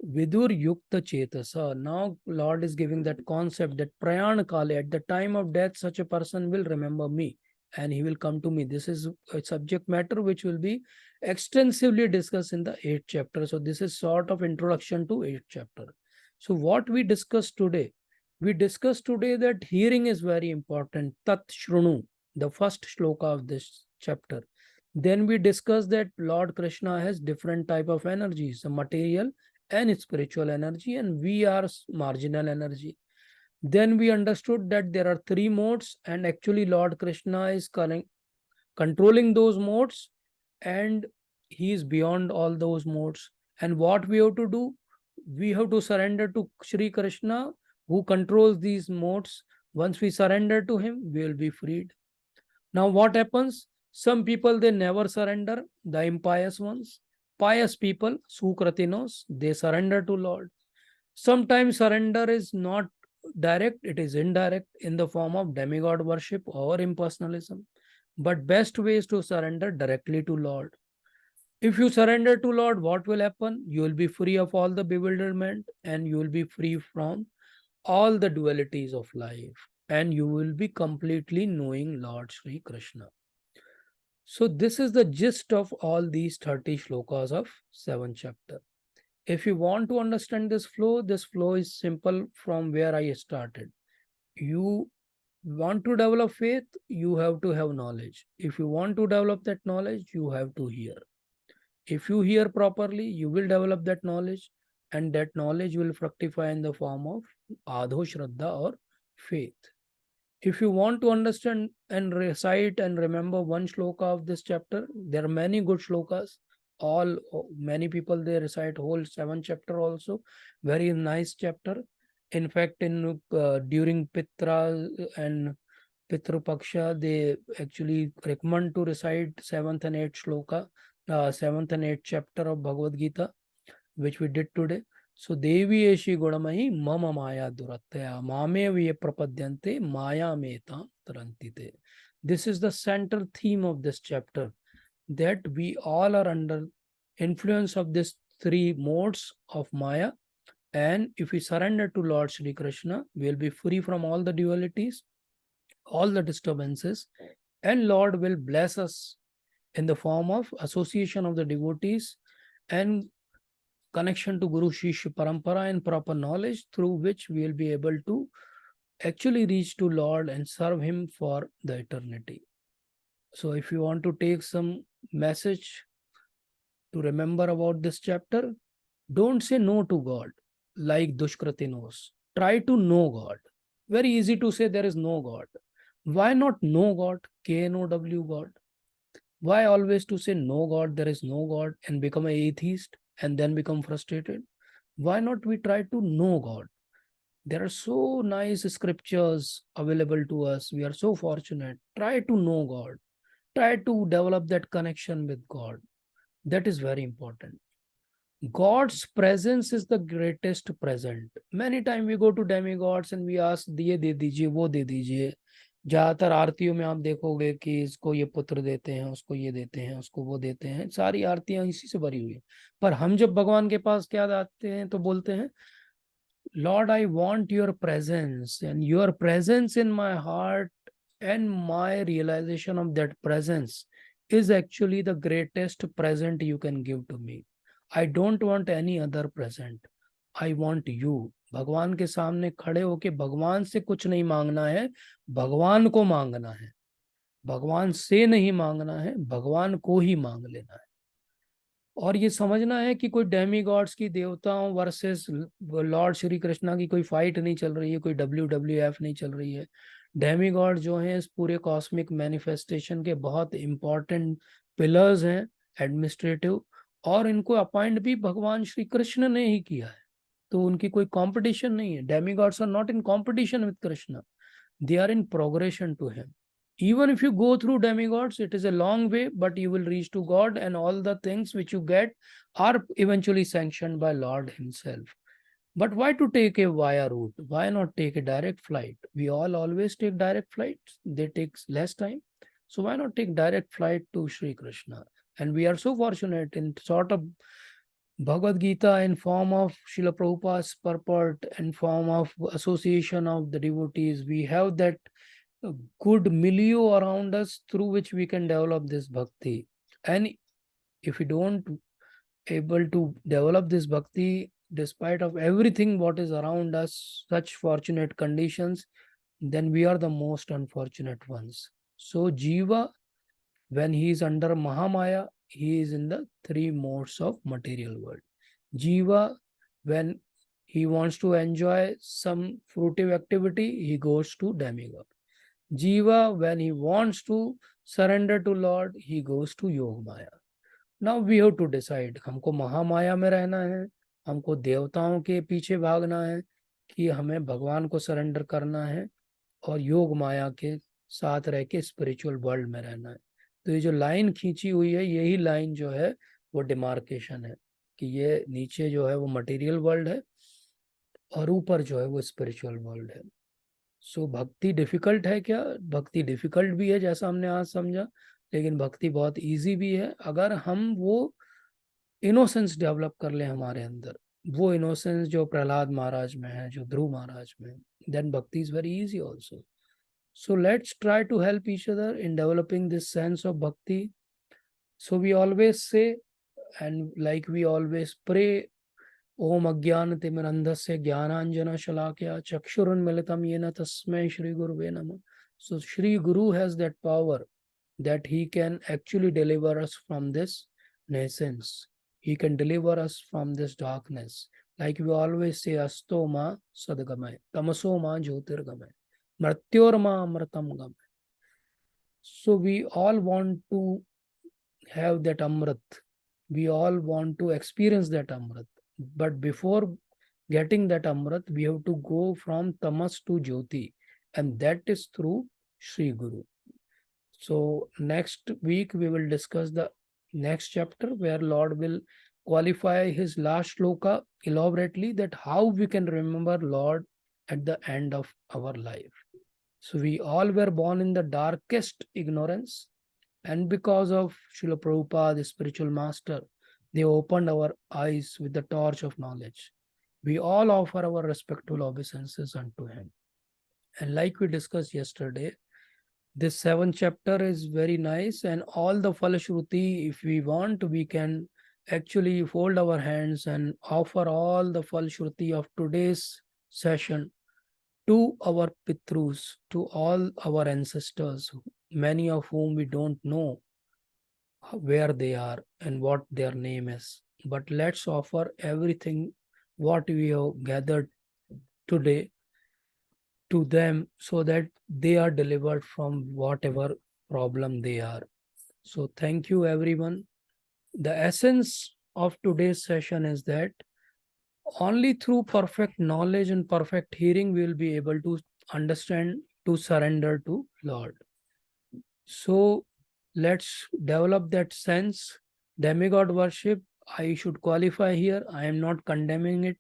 Vidur Yukta Chetasa. Now Lord is giving that concept that Prayana Kale, at the time of death, such a person will remember me and he will come to me. This is a subject matter which will be extensively discussed in the 8th chapter. So this is sort of introduction to 8th chapter. So what we discussed today, we discussed today that hearing is very important. Tat Shrunu, the first shloka of this chapter. Then we discussed that Lord Krishna has different type of energies, the material and spiritual energy, and we are marginal energy. Then we understood that there are 3 modes, and actually Lord Krishna is controlling those modes, and he is beyond all those modes. And what we have to do? We have to surrender to Sri Krishna, who controls these modes. Once we surrender to him, we will be freed. Now what happens? Some people, they never surrender, the impious ones. Pious people, Sukratinos, they surrender to Lord. Sometimes surrender is not direct, it is indirect in the form of demigod worship or impersonalism. But best way is to surrender directly to Lord. If you surrender to Lord, what will happen? You will be free of all the bewilderment and you will be free from all the dualities of life, and you will be completely knowing Lord Sri Krishna. So this is the gist of all these 30 shlokas of 7th chapter. If you want to understand this flow is simple from where I started. You want to develop faith, you have to have knowledge. If you want to develop that knowledge, you have to hear. If you hear properly, you will develop that knowledge, and that knowledge will fructify in the form of Adho Shraddha or faith. If you want to understand and recite and remember one shloka of this chapter, there are many good shlokas. Many people, they recite whole 7th chapter also. Very nice chapter. In fact, during Pitra and Pitru Paksha, they actually recommend to recite 7th and 8th shloka, 7th and 8th chapter of Bhagavad Gita, which we did today. So Devi Eshi Gudamahi Mama Maya Duratya Mame Viye Prapadyante Maya Meta Tarantite. This is the central theme of this chapter, that we all are under influence of these 3 modes of Maya, and if we surrender to Lord Sri Krishna, we will be free from all the dualities, all the disturbances, and Lord will bless us in the form of association of the devotees and connection to Guru Shishya Parampara and proper knowledge, through which we will be able to actually reach to Lord and serve him for the eternity. So if you want to take some message to remember about this chapter, don't say no to God like Dushkratinos. Try to know God. Very easy to say there is no God. Why not know God? K-N-O-W God. Why always to say no God, there is no God, and become an atheist and then become frustrated? Why not we try to know God? There are so nice scriptures available to us. We are so fortunate. Try to know God. Try to develop that connection with God. That is very important. God's presence is the greatest present. Many times we go to demigods and we ask, ये दे दीजिए, वो दे दीजिए. ज्यादातर आरतियों में आप देखोगे कि इसको ये पुत्र देते हैं, उसको ये देते हैं, उसको वो देते हैं. सारी आरतियां इसी से भरी हुई है. पर हम जब भगवान के पास क्या आते हैं तो बोलते हैं, Lord, I want your presence, and your presence in my heart and my realization of that presence is actually the greatest present you can give to me. I don't want any other present. I want you. भगवान के सामने खड़े होके भगवान से कुछ नहीं मांगना है, भगवान को मांगना है. भगवान से नहीं मांगना है, भगवान को ही मांग लेना है. और ये समझना है कि कोई डेमी गॉड्स की, देवताओं वर्सेस लॉर्ड श्री कृष्णा की कोई फाइट नहीं चल रही है, कोई WWF नहीं चल रही है. डेमी गॉड जो हैं इस पूरे कॉस्मिक मैनिफेस्टेशन के बहुत इंपॉर्टेंट पिलर्स हैं, एडमिनिस्ट्रेटिव, और इनको अपॉइंट भी भगवान श्री कृष्ण ने ही किया है. तो उनकी कोई कंपटीशन नहीं है. Demigods are not in competition with Krishna, they are in progression to him. Even if you go through demigods, it is a long way, but you will reach to God, and all the things which you get are eventually sanctioned by Lord himself. But why to take a via route? Why not take a direct flight? We all always take direct flights. They take less time. So why not take direct flight to Sri Krishna? And we are so fortunate in sort of Bhagavad Gita in form of Srila Prabhupada's purport and form of association of the devotees. We have that good milieu around us through which we can develop this bhakti. And if we don't able to develop this bhakti despite of everything what is around us, such fortunate conditions, then we are the most unfortunate ones. So Jiva, when he is under Mahamaya, he is in the three modes of material world. Jiva, when he wants to enjoy some fruitive activity, he goes to demigod. Jiva, when he wants to surrender to Lord, he goes to Yogamaya. Now we have to decide, हमको महामाया में रहना है, हमको देवताओं के पीछे भागना है, कि हमें भगवान को सरेंडर करना है और योग माया के साथ रह के स्पिरिचुअल वर्ल्ड में रहना है. तो ये जो लाइन खींची हुई है, यही लाइन जो है वो डिमार्केशन है, कि ये नीचे जो है वो मटेरियल वर्ल्ड है और ऊपर जो है वो स्पिरिचुअल वर्ल्ड है. सो भक्ति डिफिकल्ट है क्या? भक्ति डिफिकल्ट भी है जैसा हमने आज समझा, लेकिन भक्ति बहुत इजी भी है अगर हम वो इनोसेंस डेवलप कर ले हमारे अंदर. वो इनोसेंस जो प्रहलाद महाराज में है, जो ध्रुव महाराज में है, देन भक्ति is very easy also. So let's try to help each other in developing this sense of bhakti. So we always say, and like we always pray, Om Ajnanatimirandhasya Jnananjana Shalakya Chakshurunmilitam Yena Tasmai Shri Guruve Namah. So Shri Guru has that power that he can actually deliver us from this nascence. He can deliver us from this darkness. Like we always say, Asto ma sadgamay, tamaso ma jyotirgamay, mrityorma amritam gamay. So we all want to have that amrit. We all want to experience that amrit. But before getting that amrit, we have to go from tamas to jyoti. And that is through Sri Guru. So next week we will discuss the next chapter where Lord will qualify his last sloka elaborately, that how we can remember Lord at the end of our life. So we all were born in the darkest ignorance, and because of Srila Prabhupada, the spiritual master, they opened our eyes with the torch of knowledge. We all offer our respectful obeisances unto him. And like we discussed yesterday, this 7th chapter is very nice, and all the Falashruti, if we want, we can actually fold our hands and offer all the Falashruti of today's session to our Pitrus, to all our ancestors, many of whom we don't know where they are and what their name is. But let's offer everything what we have gathered today to them so that they are delivered from whatever problem they are. So thank you everyone. The essence of today's session is that only through perfect knowledge and perfect hearing we will be able to understand, to surrender to Lord. So let's develop that sense. Demigod worship, I should qualify here. I am not condemning it.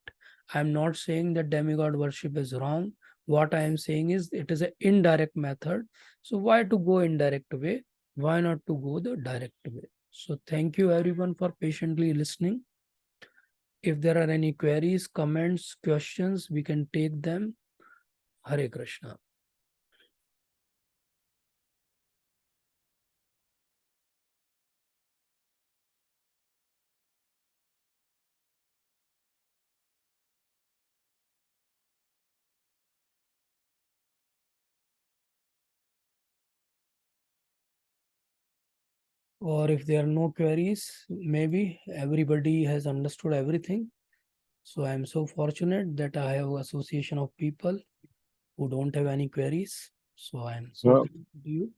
I am not saying that demigod worship is wrong. What I am saying is it is an indirect method. So why to go indirect way? Why not to go the direct way? So thank you everyone for patiently listening. If there are any queries, comments, questions, we can take them. Hare Krishna. Or if there are no queries, maybe everybody has understood everything. So I am so fortunate that I have association of people who don't have any queries. So I am so grateful to you.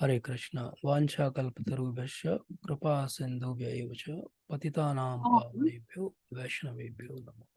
Hare Krishna. Vancha kalpatarubhyasya kripa sindhubhya eva cha patitanam pavanebhyo vaishnavebhyo namo.